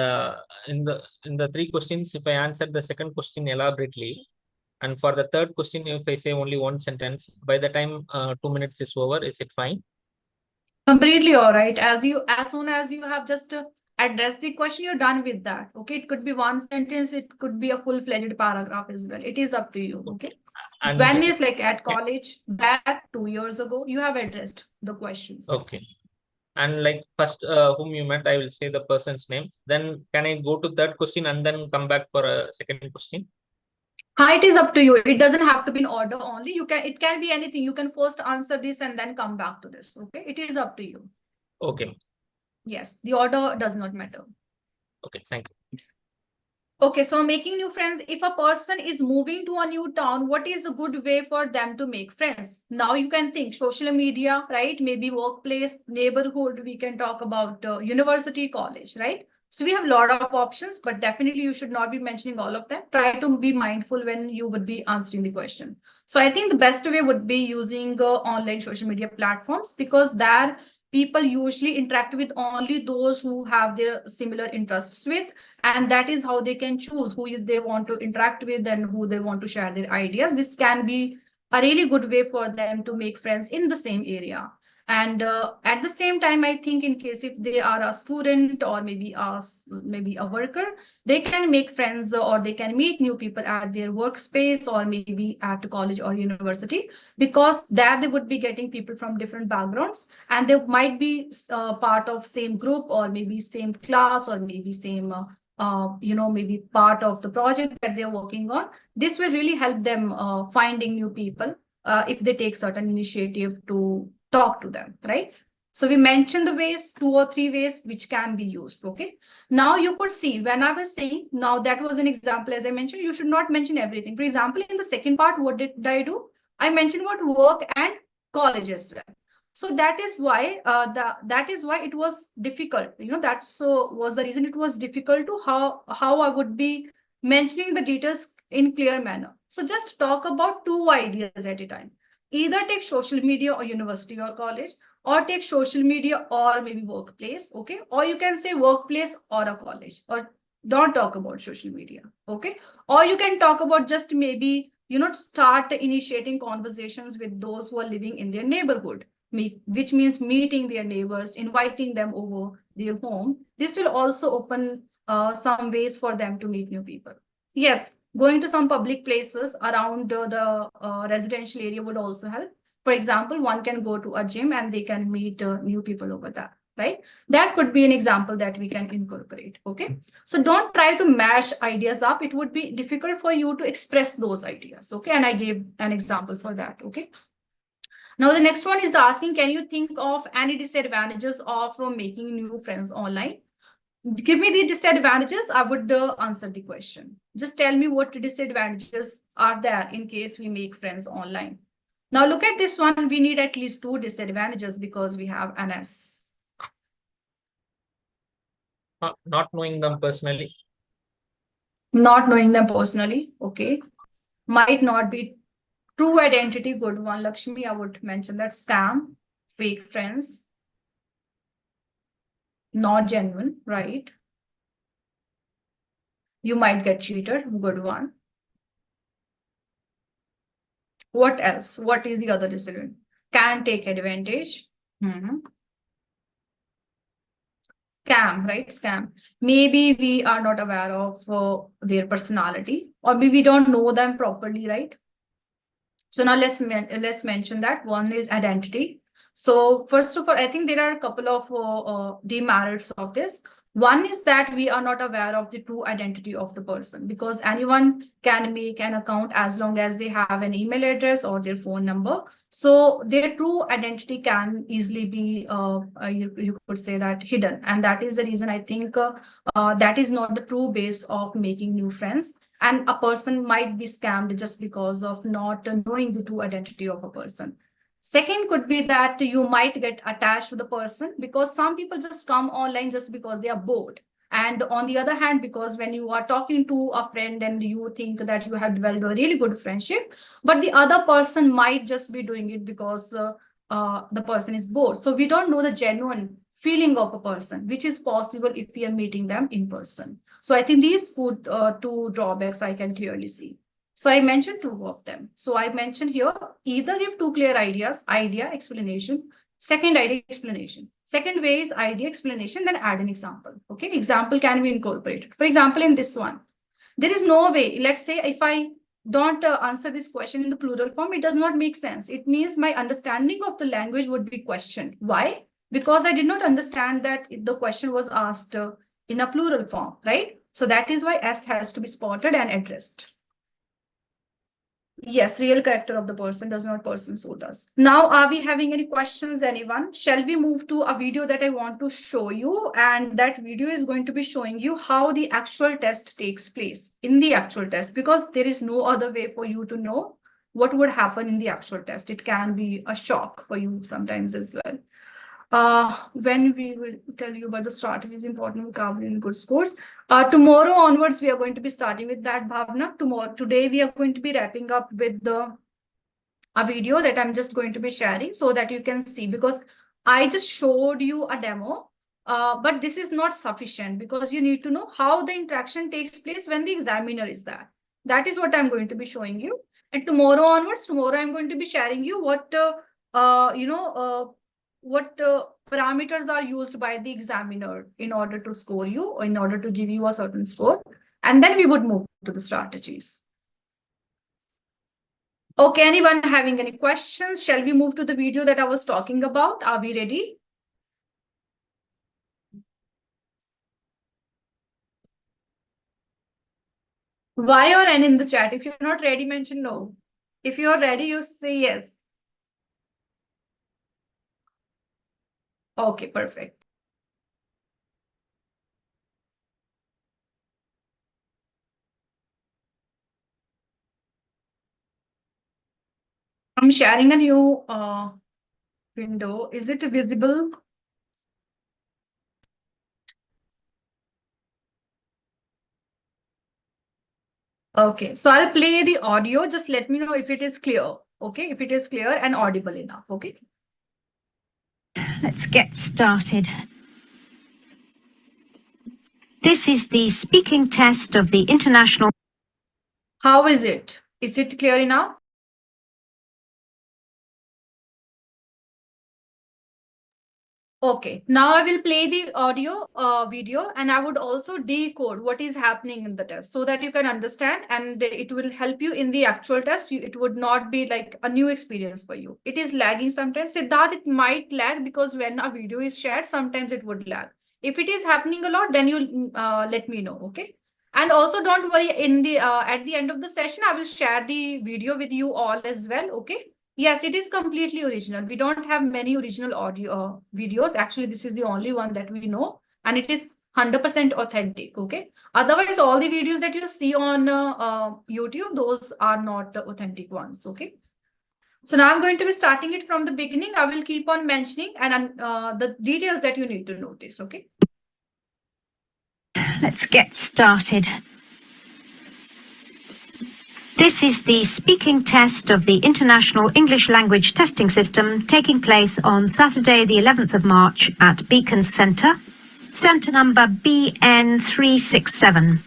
in the 3 questions, if I answer the second question elaborately, and for the third question, if I say only one sentence, by the time 2 minutes is over, is it fine?
Completely all right. As soon as you have just addressed the question, you're done with that. Okay, it could be one sentence, it could be a full-fledged paragraph as well. It is up to you. Okay.
And
when is like at college, back 2 years ago, you have addressed the questions.
Okay. And like first whom you met, I will say the person's name. Then can I go to third question and then come back for a second question?
It is up to you. It doesn't have to be in order only. It can be anything. You can first answer this and then come back to this. Okay. It is up to you.
Okay.
Yes. The order does not matter.
Okay. Thank you.
Okay, so making new friends. If a person is moving to a new town, what is a good way for them to make friends? Now you can think social media, right? Maybe workplace, neighborhood. We can talk about university, college, right? So we have a lot of options, but definitely you should not be mentioning all of them. Try to be mindful when you would be answering the question. So I think the best way would be using online social media platforms, because there people usually interact with only those who have their similar interests with, and that is how they can choose who they want to interact with and who they want to share their ideas. This can be a really good way for them to make friends in the same area. And at the same time, I think in case if they are a student or maybe a worker, they can make friends or they can meet new people at their workspace or maybe at college or university, because there they would be getting people from different backgrounds, and they might be part of same group or maybe same class or maybe same maybe part of the project that they're working on. This will really help them finding new people if they take certain initiative to talk to them, right? So we mentioned the ways, 2 or 3 ways which can be used, okay? Now you could see when I was saying, now that was an example, as I mentioned, you should not mention everything. For example, in the second part, what did I do? I mentioned about work and college as well. So that is why it was difficult. That was the reason it was difficult to how I would be mentioning the details in clear manner. So just talk about 2 ideas at a time. Either take social media or university or college, or take social media or maybe workplace, okay? Or you can say workplace or a college, or don't talk about social media, okay? Or you can talk about just maybe, start initiating conversations with those who are living in their neighborhood, which means meeting their neighbors, inviting them over their home. This will also open some ways for them to meet new people. Yes, going to some public places around the residential area would also help. For example, one can go to a gym and they can meet new people over there, right? That could be an example that we can incorporate, okay? So don't try to mash ideas up. It would be difficult for you to express those ideas, okay? And I gave an example for that, okay? Now, the next one is asking, can you think of any disadvantages of making new friends online? Give me the disadvantages. I would answer the question. Just tell me what disadvantages are there in case we make friends online. Now, look at this one. We need at least 2 disadvantages because we have an S.
Not knowing them personally.
Not knowing them personally, okay. Might not be true identity, good one. Lakshmi, I would mention that. Scam, fake friends. Not genuine, right? You might get cheated. Good one. What else? What is the other decision? Can take advantage. Scam, right? Scam. Maybe we are not aware of their personality, or maybe we don't know them properly, right? So now let's mention that one is identity. So first of all, I think there are a couple of demerits of this. One is that we are not aware of the true identity of the person, because anyone can make an account as long as they have an email address or their phone number. So their true identity can easily be, you could say that, hidden. And that is the reason I think that is not the true base of making new friends. And a person might be scammed just because of not knowing the true identity of a person. Second could be that you might get attached to the person, because some people just come online just because they are bored. And on the other hand, because when you are talking to a friend and you think that you have developed a really good friendship, but the other person might just be doing it because the person is bored. So we don't know the genuine feeling of a person, which is possible if we are meeting them in person. So I think these two drawbacks I can clearly see. So I mentioned two of them. So I mentioned here, either give two clear ideas, idea, explanation. Second, idea, explanation. Second way is idea, explanation, then add an example. Okay, example can be incorporated. For example, in this one, there is no way. Let's say if I don't answer this question in the plural form, it does not make sense. It means my understanding of the language would be questioned. Why? Because I did not understand that the question was asked in a plural form, right? So that is why S has to be spotted and addressed. Yes, real character of the person does not person, so does. Now, are we having any questions, anyone? Shall we move to a video that I want to show you? And that video is going to be showing you how the actual test takes place in the actual test, because there is no other way for you to know what would happen in the actual test. It can be a shock for you sometimes as well. When we will tell you about the strategies, important vocabulary, and good scores. Tomorrow onwards, we are going to be starting with that, Bhavna. Today, we are going to be wrapping up with a video that I'm just going to be sharing so that you can see, because I just showed you a demo, but this is not sufficient, because you need to know how the interaction takes place when the examiner is there. That is what I'm going to be showing you. And tomorrow onwards, I'm going to be sharing you what, what parameters are used by the examiner in order to score you, or in order to give you a certain score. And then we would move to the strategies. Okay, anyone having any questions? Shall we move to the video that I was talking about? Are we ready? Y or N in the chat. If you're not ready, mention no. If you're ready, you say yes. Okay, perfect. I'm sharing a new window. Is it visible? Okay, so I'll play the audio. Just let me know if it is clear. Okay, if it is clear and audible enough. Okay.
Let's get started. This is the speaking test of the International.
How is it? Is it clear enough? Okay, now I will play the audio video, and I would also decode what is happening in the test so that you can understand, and it will help you in the actual test. It would not be like a new experience for you. It is lagging sometimes. Siddharth, it might lag because when a video is shared, sometimes it would lag. If it is happening a lot, then you let me know, okay? And also don't worry, in the at the end of the session, I will share the video with you all as well, okay? Yes, it is completely original. We don't have many original audio videos. Actually, this is the only one that we know, and it is 100% authentic. Okay. Otherwise, all the videos that you see on YouTube, those are not the authentic ones. Okay. So now I'm going to be starting it from the beginning. I will keep on mentioning and the details that you need to notice. Okay.
Let's get started. This is the speaking test of the International English Language Testing System taking place on Saturday, the 11th of March at Beacon Centre. Centre number BN367.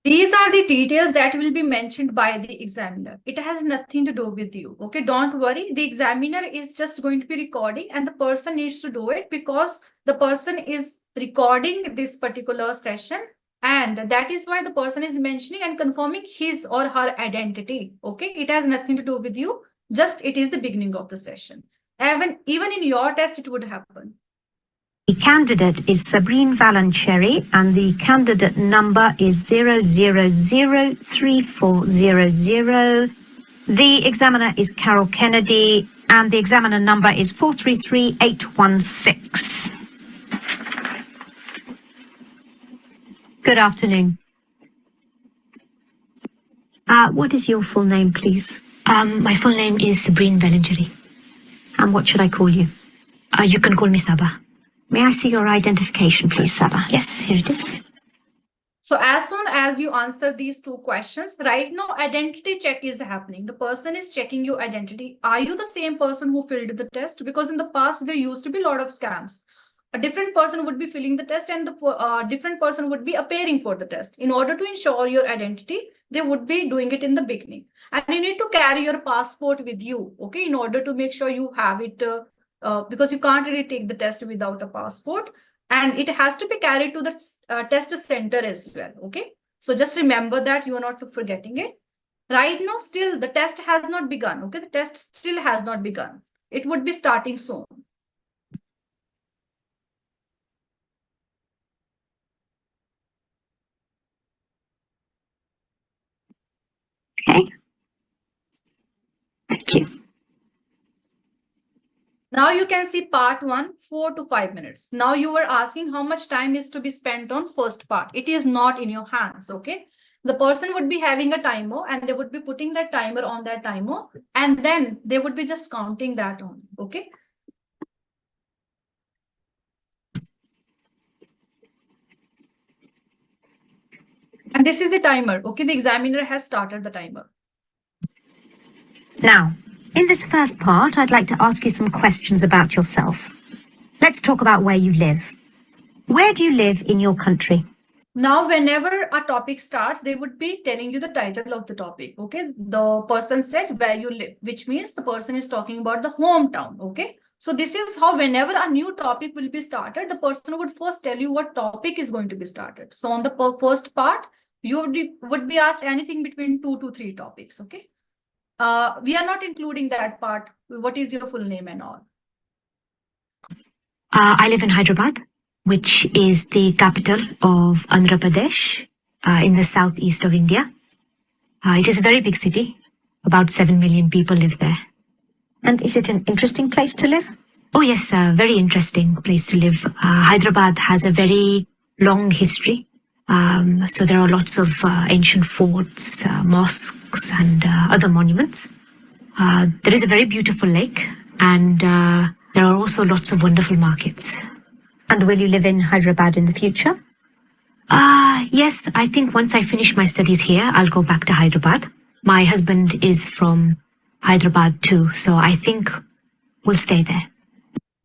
These are the details that will be mentioned by the examiner. It has nothing to do with you. Okay, don't worry. The examiner is just going to be recording, and the person needs to do it because the person is recording this particular session. And that is why the person is mentioning and confirming his or her identity. Okay, it has nothing to do with you. Just it is the beginning of the session. Even in your test, it would happen.
The candidate is Sabrine Valancheri and the candidate number is 0003400. The examiner is Carol Kennedy and the examiner number is 433816. Good afternoon. What is your full name, please?
My full name is Sabrine Valancheri.
And what should I call you?
You can call me Saba.
May I see your identification, please, Saba?
Yes, here it is.
So as soon as you answer these two questions, right now identity check is happening. The person is checking your identity. Are you the same person who filled the test? Because in the past, there used to be a lot of scams. A different person would be filling the test and the different person would be appearing for the test. In order to ensure your identity, they would be doing it in the beginning. And you need to carry your passport with you, okay, in order to make sure you have it because you can't really take the test without a passport. And it has to be carried to the test center as well, okay? So just remember that you are not forgetting it. Right now, still the test has not begun, okay? The test still has not begun. It would be starting soon.
Okay. Thank you.
Now you can see part 1, 4 to 5 minutes. Now you were asking how much time is to be spent on first part. It is not in your hands, okay? The person would be having a timer and they would be putting that timer on that timer and then they would be just counting that on, okay? And this is the timer, okay? The examiner has started the timer.
Now, in this first part, I'd like to ask you some questions about yourself. Let's talk about where you live. Where do you live in your country?
Now, whenever a topic starts, they would be telling you the title of the topic, okay? The person said where you live, which means the person is talking about the hometown, okay? So this is how whenever a new topic will be started, the person would first tell you what topic is going to be started. So on the first part, you would be asked anything between 2 to 3 topics, okay? We are not including that part. What is your full name and all?
I live in Hyderabad, which is the capital of Andhra Pradesh in the southeast of India. It is a very big city. About 7 million people live there.
And is it an interesting place to live?
Oh yes, a very interesting place to live. Hyderabad has a very long history. So there are lots of ancient forts, mosques and other monuments. There is a very beautiful lake and there are also lots of wonderful markets.
And will you live in Hyderabad in the future?
Yes, I think once I finish my studies here, I'll go back to Hyderabad. My husband is from Hyderabad too, so I think we'll stay there.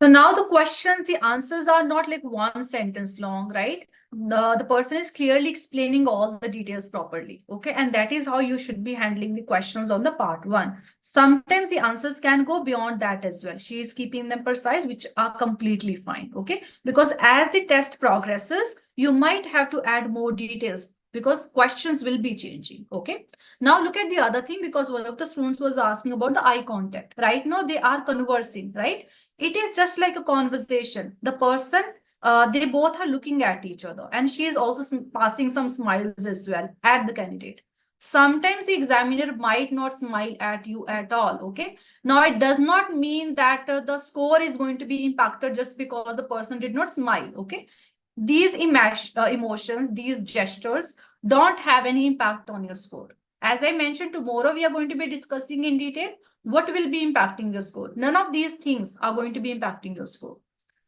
So now the questions, the answers are not like one sentence long, right? The person is clearly explaining all the details properly, okay? And that is how you should be handling the questions on the part 1. Sometimes the answers can go beyond that as well. She is keeping them precise, which are completely fine, okay? Because as the test progresses, you might have to add more details because questions will be changing, okay? Now look at the other thing, because one of the students was asking about the eye contact. Right now they are conversing, right? It is just like a conversation. The person, they both are looking at each other and she is also passing some smiles as well at the candidate. Sometimes the examiner might not smile at you at all, okay? Now it does not mean that the score is going to be impacted just because the person did not smile, okay? These emotions, these gestures don't have any impact on your score. As I mentioned, tomorrow we are going to be discussing in detail what will be impacting your score. None of these things are going to be impacting your score.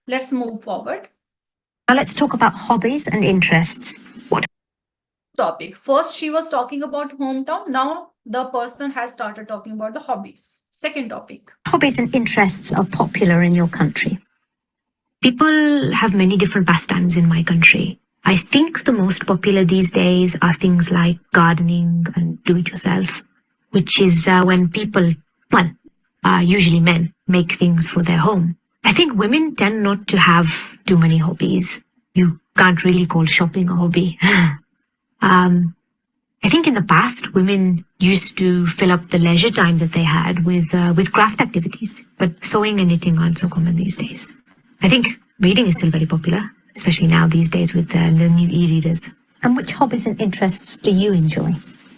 Let's move forward.
Now let's talk about hobbies and interests. What
topic? First, she was talking about hometown. Now the person has started talking about the hobbies. Second topic.
hobbies and interests are popular in your country?
People have many different pastimes in my country. I think the most popular these days are things like gardening and do-it-yourself, which is when people, well, usually men, make things for their home. I think women tend not to have too many hobbies. You can't really call shopping a hobby. I think in the past, women used to fill up the leisure time that they had with craft activities, but sewing and knitting aren't so common these days. I think reading is still very popular, especially now these days with the new e-readers.
And which hobbies and interests do you enjoy?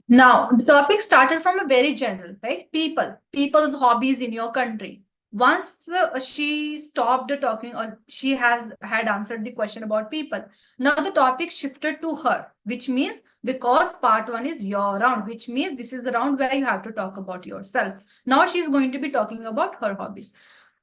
Now, the topic started from a very general, right? People's hobbies in your country. Once she stopped talking, or she had answered the question about people, now the topic shifted to her, which means because part one is your round, which means this is the round where you have to talk about yourself. Now she's going to be talking about her hobbies.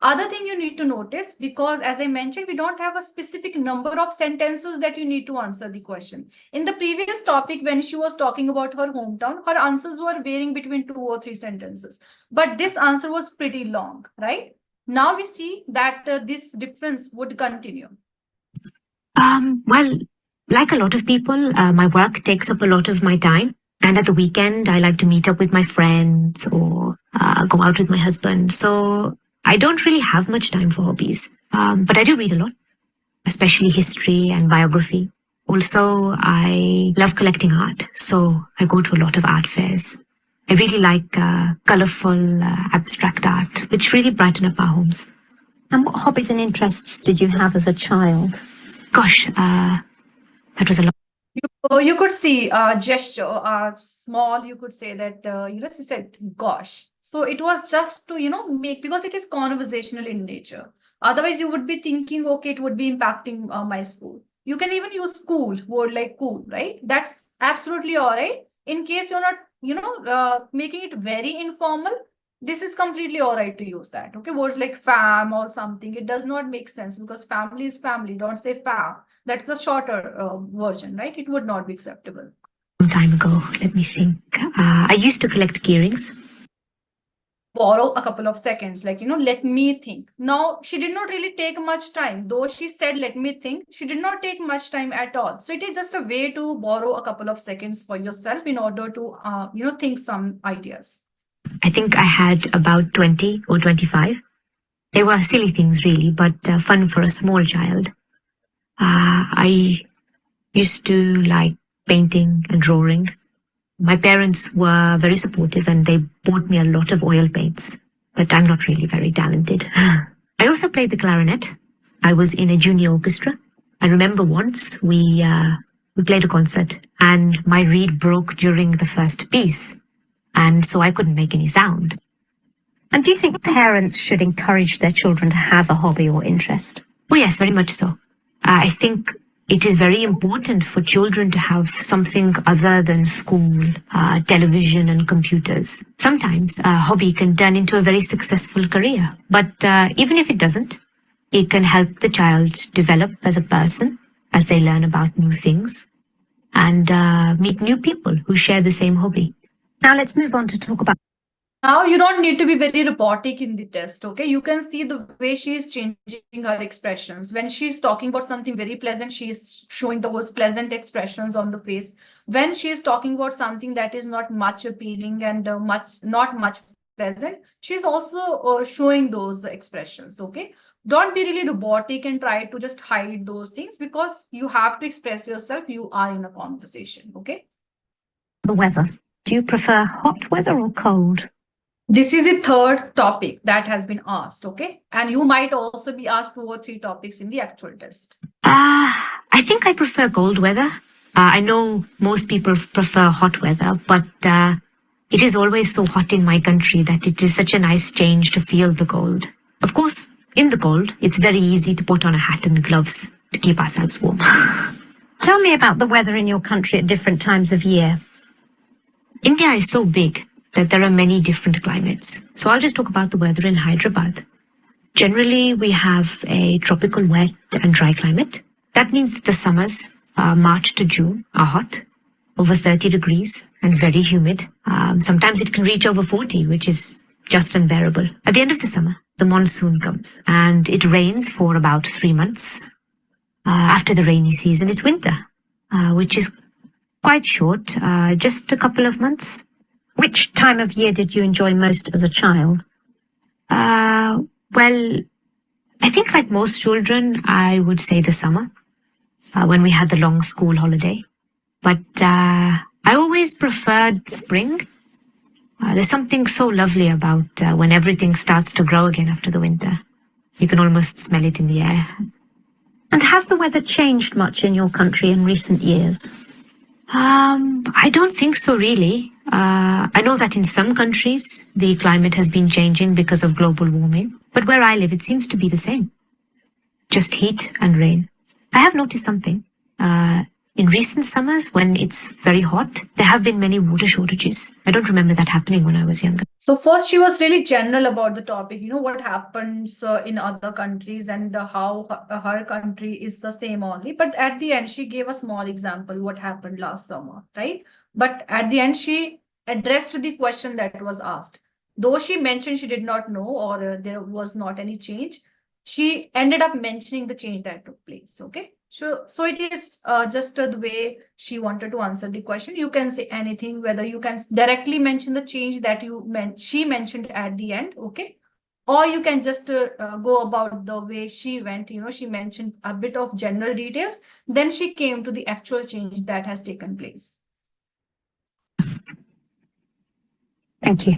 Other thing you need to notice, because as I mentioned, we don't have a specific number of sentences that you need to answer the question. In the previous topic, when she was talking about her hometown, her answers were varying between 2 or 3 sentences. But this answer was pretty long, right? Now we see that this difference would continue.
Well, like a lot of people, my work takes up a lot of my time. And at the weekend, I like to meet up with my friends or go out with my husband. So I don't really have much time for hobbies, but I do read a lot, especially history and biography. Also, I love collecting art, so I go to a lot of art fairs. I really like colorful, abstract art, which really brighten up our homes.
And what hobbies and interests did you have as a child?
Gosh, that was a lot.
You could see gesture, small, you could say that, she said, gosh. So it was just to, make, because it is conversational in nature. Otherwise, you would be thinking, okay, it would be impacting my school. You can even use cool, word like cool, right? That's absolutely all right. In case you're not, making it very informal, this is completely all right to use that. Okay, words like fam or something, it does not make sense because family is family. Don't say fam. That's the shorter version, right? It would not be acceptable.
Some time ago, let me think. I used to collect keyrings.
Borrow a couple of seconds, like, let me think. Now, she did not really take much time. Though she said, let me think, she did not take much time at all. So it is just a way to borrow a couple of seconds for yourself in order to, think some ideas.
I think I had about 20 or 25. They were silly things, really, but fun for a small child. I used to like painting and drawing. My parents were very supportive and they bought me a lot of oil paints, but I'm not really very talented. I also played the clarinet. I was in a junior orchestra. I remember once we played a concert and my reed broke during the first piece, and so I couldn't make any sound.
And do you think parents should encourage their children to have a hobby or interest?
Oh yes, very much so. I think it is very important for children to have something other than school, television and computers. Sometimes a hobby can turn into a very successful career, but even if it doesn't, it can help the child develop as a person as they learn about new things and meet new people who share the same hobby.
Now let's move on to talk about.
Now you don't need to be very robotic in the test, okay? You can see the way she is changing her expressions. When she's talking about something very pleasant, she is showing those pleasant expressions on the face. When she is talking about something that is not much appealing and not much pleasant, she's also showing those expressions, okay? Don't be really robotic and try to just hide those things because you have to express yourself. You are in a conversation, okay?
The weather. Do you prefer hot weather or cold?
This is the third topic that has been asked, okay? And you might also be asked 2 or 3 topics in the actual test.
I think I prefer cold weather. I know most people prefer hot weather, but it is always so hot in my country that it is such a nice change to feel the cold. Of course, in the cold, it's very easy to put on a hat and gloves to keep ourselves warm.
Tell me about the weather in your country at different times of year.
India is so big that there are many different climates. So I'll just talk about the weather in Hyderabad. Generally, we have a tropical wet and dry climate. That means that the summers, March to June, are hot, over 30 degrees and very humid. Sometimes it can reach over 40, which is just unbearable. At the end of the summer, the monsoon comes and it rains for about 3 months. After the rainy season, it's winter, which is quite short, just a couple of months.
Which time of year did you enjoy most as a child?
Well, I think like most children, I would say the summer, when we had the long school holiday. But I always preferred spring. There's something so lovely about when everything starts to grow again after the winter. You can almost smell it in the air.
And has the weather changed much in your country in recent years?
I don't think so, really. I know that in some countries, the climate has been changing because of global warming. But where I live, it seems to be the same. Just heat and rain. I have noticed something. In recent summers, when it's very hot, there have been many water shortages. I don't remember that happening when I was younger.
So first, she was really general about the topic, what happens in other countries and how her country is the same only. But at the end, she gave a small example, what happened last summer, right? But at the end, she addressed the question that was asked. Though she mentioned she did not know or there was not any change, she ended up mentioning the change that took place, okay? So it is just the way she wanted to answer the question. You can say anything, whether you can directly mention the change that she mentioned at the end, okay? Or you can just go about the way she went, she mentioned a bit of general details, then she came to the actual change that has taken place.
Thank you.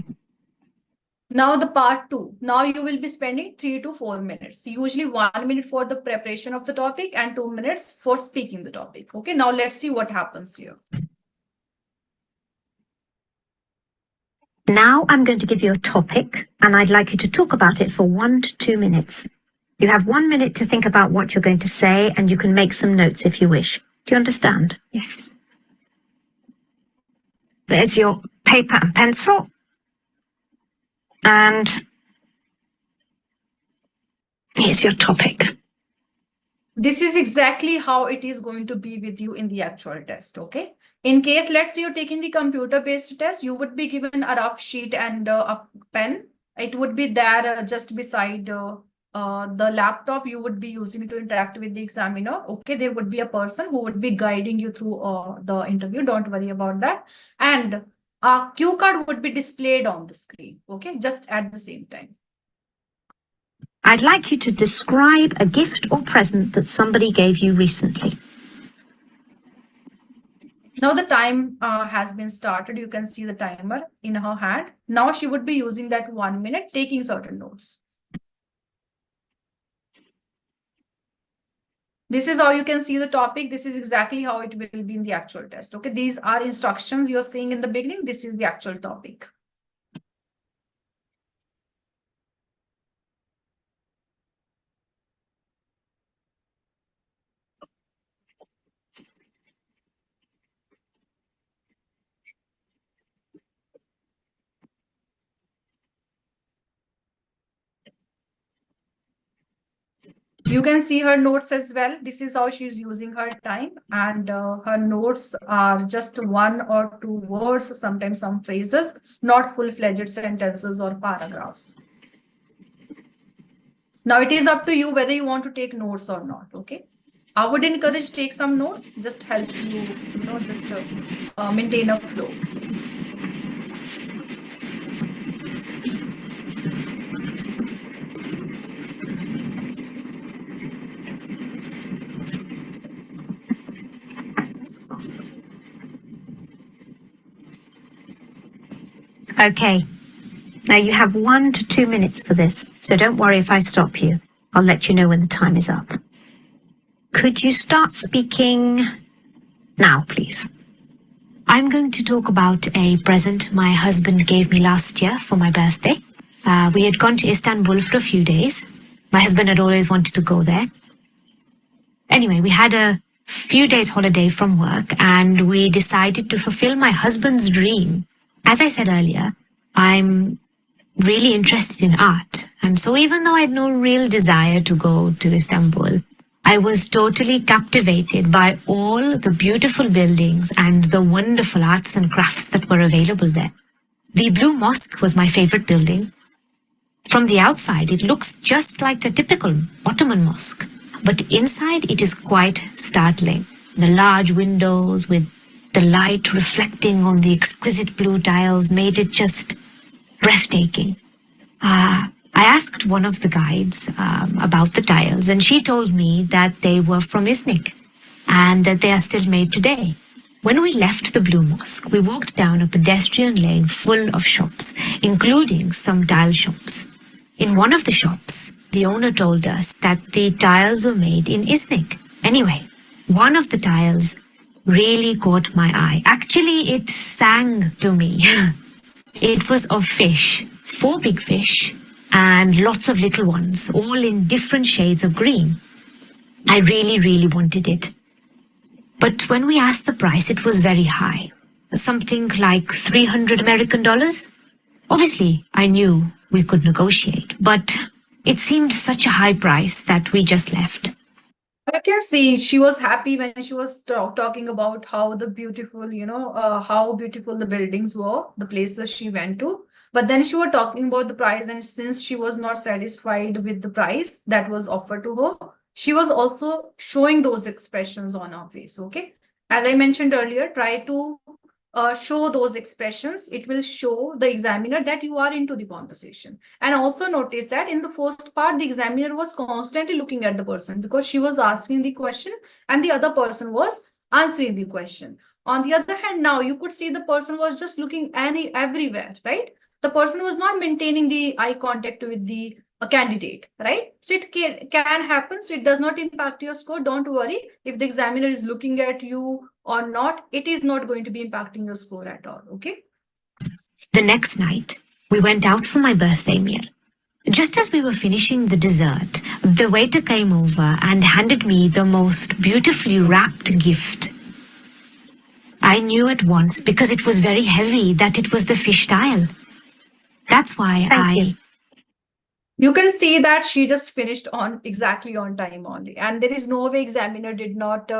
Now the part 2. Now you will be spending 3 to 4 minutes. Usually 1 minute for the preparation of the topic and 2 minutes for speaking the topic. Okay, now let's see what happens here.
Now I'm going to give you a topic and I'd like you to talk about it for 1 to 2 minutes. You have 1 minute to think about what you're going to say and you can make some notes if you wish. Do you understand?
Yes.
There's your paper and pencil. And here's your topic.
This is exactly how it is going to be with you in the actual test, okay? In case, let's say you're taking the computer-based test, you would be given a rough sheet and a pen. It would be there just beside the laptop you would be using to interact with the examiner. Okay, there would be a person who would be guiding you through the interview. Don't worry about that. And a cue card would be displayed on the screen, okay, just at the same time.
I'd like you to describe a gift or present that somebody gave you recently.
Now the time has been started. You can see the timer in her hand. Now she would be using that 1 minute, taking certain notes. This is how you can see the topic. This is exactly how it will be in the actual test. Okay, these are instructions you're seeing in the beginning. This is the actual topic. You can see her notes as well. This is how she's using her time, and her notes are just 1 or 2 words, sometimes some phrases, not full-fledged sentences or paragraphs. Now it is up to you whether you want to take notes or not, okay? I would encourage take some notes, just help you, maintain a flow.
Okay. Now you have 1 to 2 minutes for this, so don't worry if I stop you. I'll let you know when the time is up. Could you start speaking now, please?
I'm going to talk about a present my husband gave me last year for my birthday. We had gone to Istanbul for a few days. My husband had always wanted to go there. Anyway, we had a few days holiday from work and we decided to fulfill my husband's dream. As I said earlier, I'm really interested in art. And so even though I had no real desire to go to Istanbul, I was totally captivated by all the beautiful buildings and the wonderful arts and crafts that were available there. The Blue Mosque was my favorite building. From the outside, it looks just like a typical Ottoman mosque, but inside it is quite startling. The large windows with the light reflecting on the exquisite blue tiles made it just breathtaking. I asked one of the guides about the tiles, and she told me that they were from Iznik and that they are still made today. When we left the Blue Mosque, we walked down a pedestrian lane full of shops, including some tile shops. In one of the shops, the owner told us that the tiles were made in Iznik. Anyway, one of the tiles really caught my eye. Actually, it sang to me. It was of fish, 4 big fish, and lots of little ones, all in different shades of green. I really wanted it. But when we asked the price, it was very high. Something like $300 American. Obviously, I knew we could negotiate, but it seemed such a high price that we just left.
I can see she was happy when she was talking about how the beautiful, how beautiful the buildings were, the places she went to. But then she was talking about the price, and since she was not satisfied with the price that was offered to her, she was also showing those expressions on her face. Okay. As I mentioned earlier, try to show those expressions. It will show the examiner that you are into the conversation. And also notice that in the first part, the examiner was constantly looking at the person because she was asking the question and the other person was answering the question. On the other hand, now you could see the person was just looking everywhere, right? The person was not maintaining the eye contact with the candidate, right? So it can happen. So it does not impact your score. Don't worry. If the examiner is looking at you or not, it is not going to be impacting your score at all. Okay.
The next night, we went out for my birthday meal. Just as we were finishing the dessert, the waiter came over and handed me the most beautifully wrapped gift. I knew at once, because it was very heavy, that it was the fish tile. That's why
Thank you.
You can see that she just finished exactly on time only. And there is no way examiner did not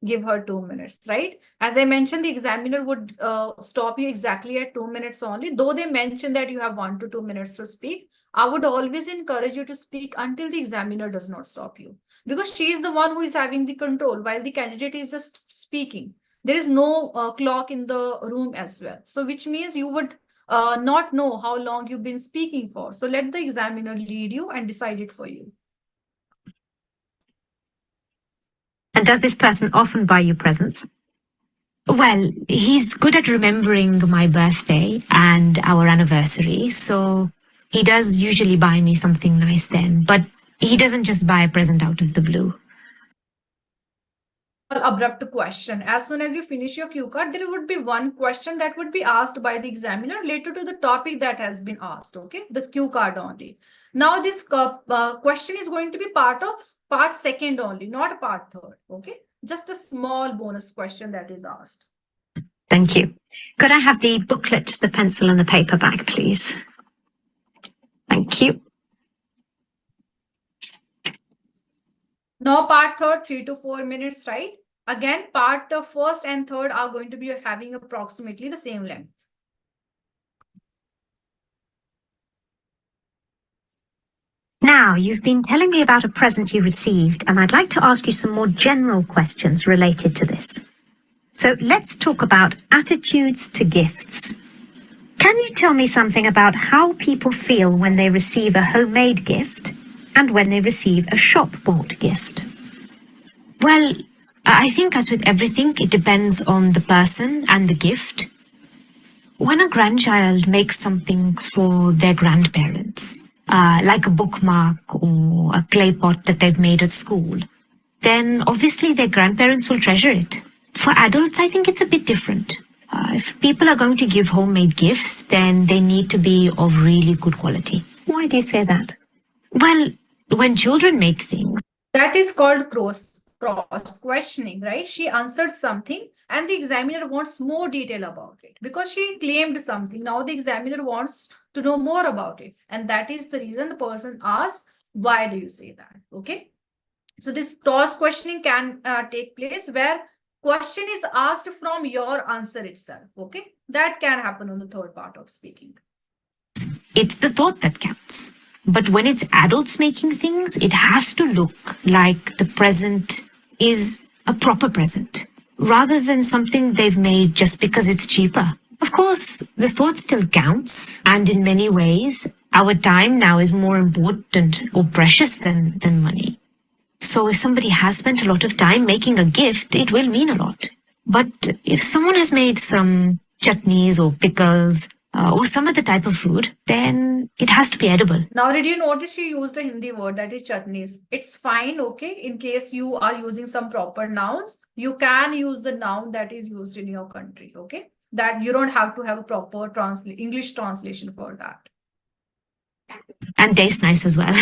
give her 2 minutes, right? As I mentioned, the examiner would stop you exactly at 2 minutes only. Though they mention that you have 1 to 2 minutes to speak, I would always encourage you to speak until the examiner does not stop you. Because she is the one who is having the control while the candidate is just speaking. There is no clock in the room as well. So which means you would not know how long you've been speaking for. So let the examiner lead you and decide it for you.
And does this person often buy you presents?
Well, he's good at remembering my birthday and our anniversary, so he does usually buy me something nice then, but he doesn't just buy a present out of the blue.
Abrupt question. As soon as you finish your cue card, there would be one question that would be asked by the examiner related to the topic that has been asked. Okay, the cue card only. Now this question is going to be part of part second only, not part third. Okay, just a small bonus question that is asked.
Thank you. Could I have the booklet, the pencil and the paper back, please? Thank you.
Now part third, 3 to 4 minutes, right? Again, part first and third are going to be having approximately the same length.
Now, you've been telling me about a present you received, and I'd like to ask you some more general questions related to this. So let's talk about attitudes to gifts. Can you tell me something about how people feel when they receive a homemade gift and when they receive a shop-bought gift?
Well, I think as with everything, it depends on the person and the gift. When a grandchild makes something for their grandparents, like a bookmark or a clay pot that they've made at school, then obviously their grandparents will treasure it. For adults, I think it's a bit different. If people are going to give homemade gifts, then they need to be of really good quality.
Why do you say that?
Well, when children make things,
that is called cross questioning, right? She answered something and the examiner wants more detail about it because she claimed something. Now the examiner wants to know more about it. And that is the reason the person asked, why do you say that? Okay. So this cross questioning can take place where question is asked from your answer itself. Okay. That can happen on the third part of speaking.
It's the thought that counts. But when it's adults making things, it has to look like the present is a proper present, rather than something they've made just because it's cheaper. Of course, the thought still counts, and in many ways, our time now is more important or precious than money. So if somebody has spent a lot of time making a gift, it will mean a lot. But if someone has made some chutneys or pickles or some other type of food, then it has to be edible.
Now, did you notice she used a Hindi word that is chutneys? It's fine, okay? In case you are using some proper nouns, you can use the noun that is used in your country, okay? That you don't have to have a proper English translation for that.
And taste nice as well.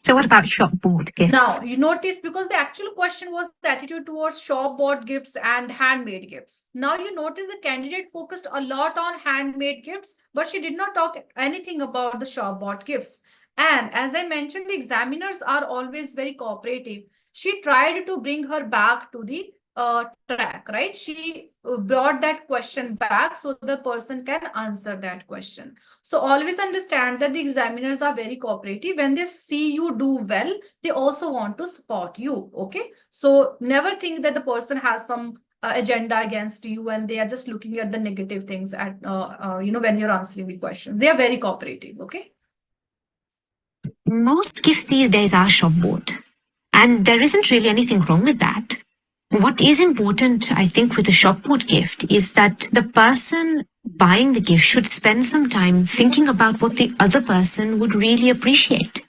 So what about shop bought gifts?
Now, you notice because the actual question was the attitude towards shop bought gifts and handmade gifts. Now, you notice the candidate focused a lot on handmade gifts, but she did not talk anything about the shop bought gifts. And as I mentioned, the examiners are always very cooperative. She tried to bring her back to the track, right? She brought that question back so the person can answer that question. So always understand that the examiners are very cooperative. When they see you do well, they also want to support you, okay? So never think that the person has some agenda against you and they are just looking at the negative things at, when you're answering the questions. They are very cooperative, okay?
Most gifts these days are shop bought, and there isn't really anything wrong with that. What is important, I think, with a shop bought gift is that the person buying the gift should spend some time thinking about what the other person would really appreciate.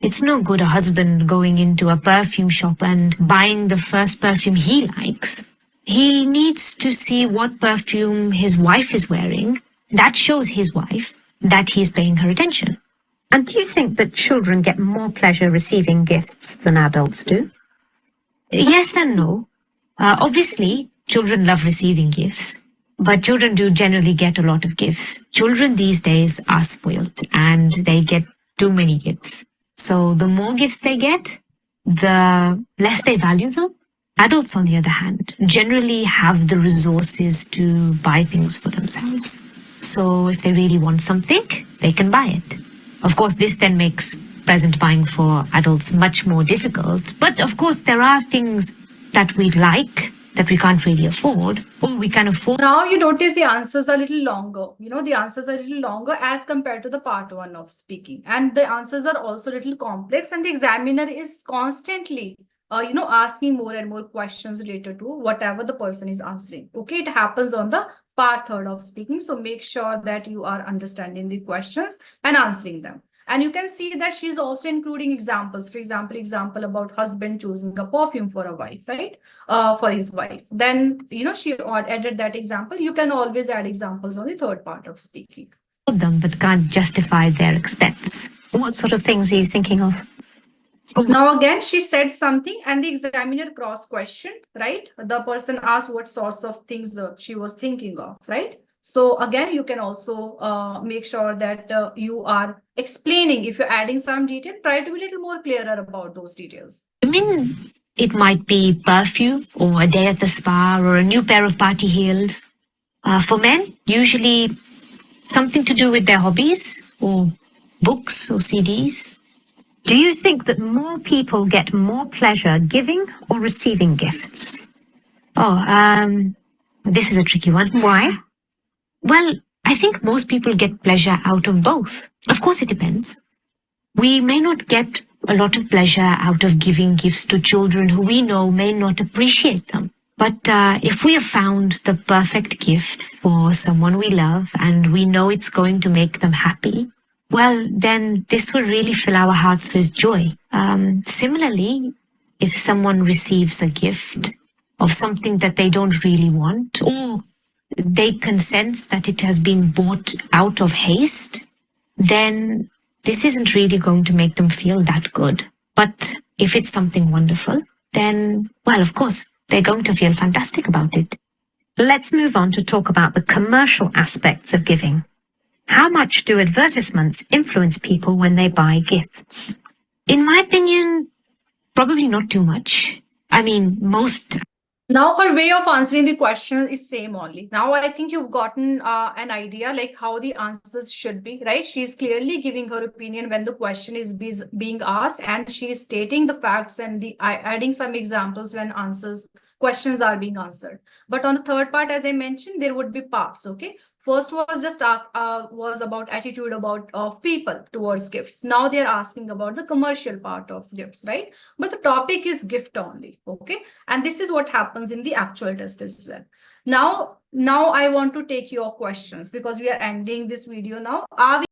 It's no good a husband going into a perfume shop and buying the first perfume he likes. He needs to see what perfume his wife is wearing. That shows his wife that he's paying her attention.
And do you think that children get more pleasure receiving gifts than adults do?
Yes and no. Obviously, children love receiving gifts, but children do generally get a lot of gifts. Children these days are spoiled and they get too many gifts. So the more gifts they get, the less they value them. Adults, on the other hand, generally have the resources to buy things for themselves. So if they really want something, they can buy it. Of course, this then makes present buying for adults much more difficult. But of course, there are things that we like that we can't really afford, or we can afford.
Now you notice the answers are a little longer. The answers are a little longer as compared to the part 1 of speaking. And the answers are also a little complex, and the examiner is constantly asking more and more questions related to whatever the person is answering. Okay, it happens on the part 3 of speaking. So make sure that you are understanding the questions and answering them. And you can see that she's also including examples. For example about husband choosing a perfume for a wife, right? For his wife. Then, she added that example. You can always add examples on the 3rd part of speaking.
Them, but can't justify their expense.
What sort of things are you thinking of?
Now, again, she said something and the examiner cross-questioned, right? The person asked what sorts of things she was thinking of, right? So again, you can also make sure that you are explaining. If you're adding some detail, try to be a little more clearer about those details.
I mean, it might be perfume or a day at the spa or a new pair of party heels. For men, usually something to do with their hobbies or books or CDs.
Do you think that more people get more pleasure giving or receiving gifts?
This is a tricky one.
Why?
Well, I think most people get pleasure out of both. Of course, it depends. We may not get a lot of pleasure out of giving gifts to children who we know may not appreciate them. But if we have found the perfect gift for someone we love and we know it's going to make them happy, well, then this will really fill our hearts with joy. Similarly, if someone receives a gift of something that they don't really want, or they can sense that it has been bought out of haste, then this isn't really going to make them feel that good. But if it's something wonderful, then, well, of course, they're going to feel fantastic about it.
Let's move on to talk about the commercial aspects of giving. How much do advertisements influence people when they buy gifts?
In my opinion, probably not too much. I mean, most.
Now her way of answering the question is same only. Now I think you've gotten an idea like how the answers should be, right? She's clearly giving her opinion when the question is being asked, and she's stating the facts and the adding some examples when questions are being answered. But on the third part, as I mentioned, there would be parts. Okay, first was just was about attitude of people towards gifts. Now they're asking about the commercial part of gifts, right? But the topic is gift only. Okay, and this is what happens in the actual test as well. Now I want to take your questions because we are ending this video now. Are we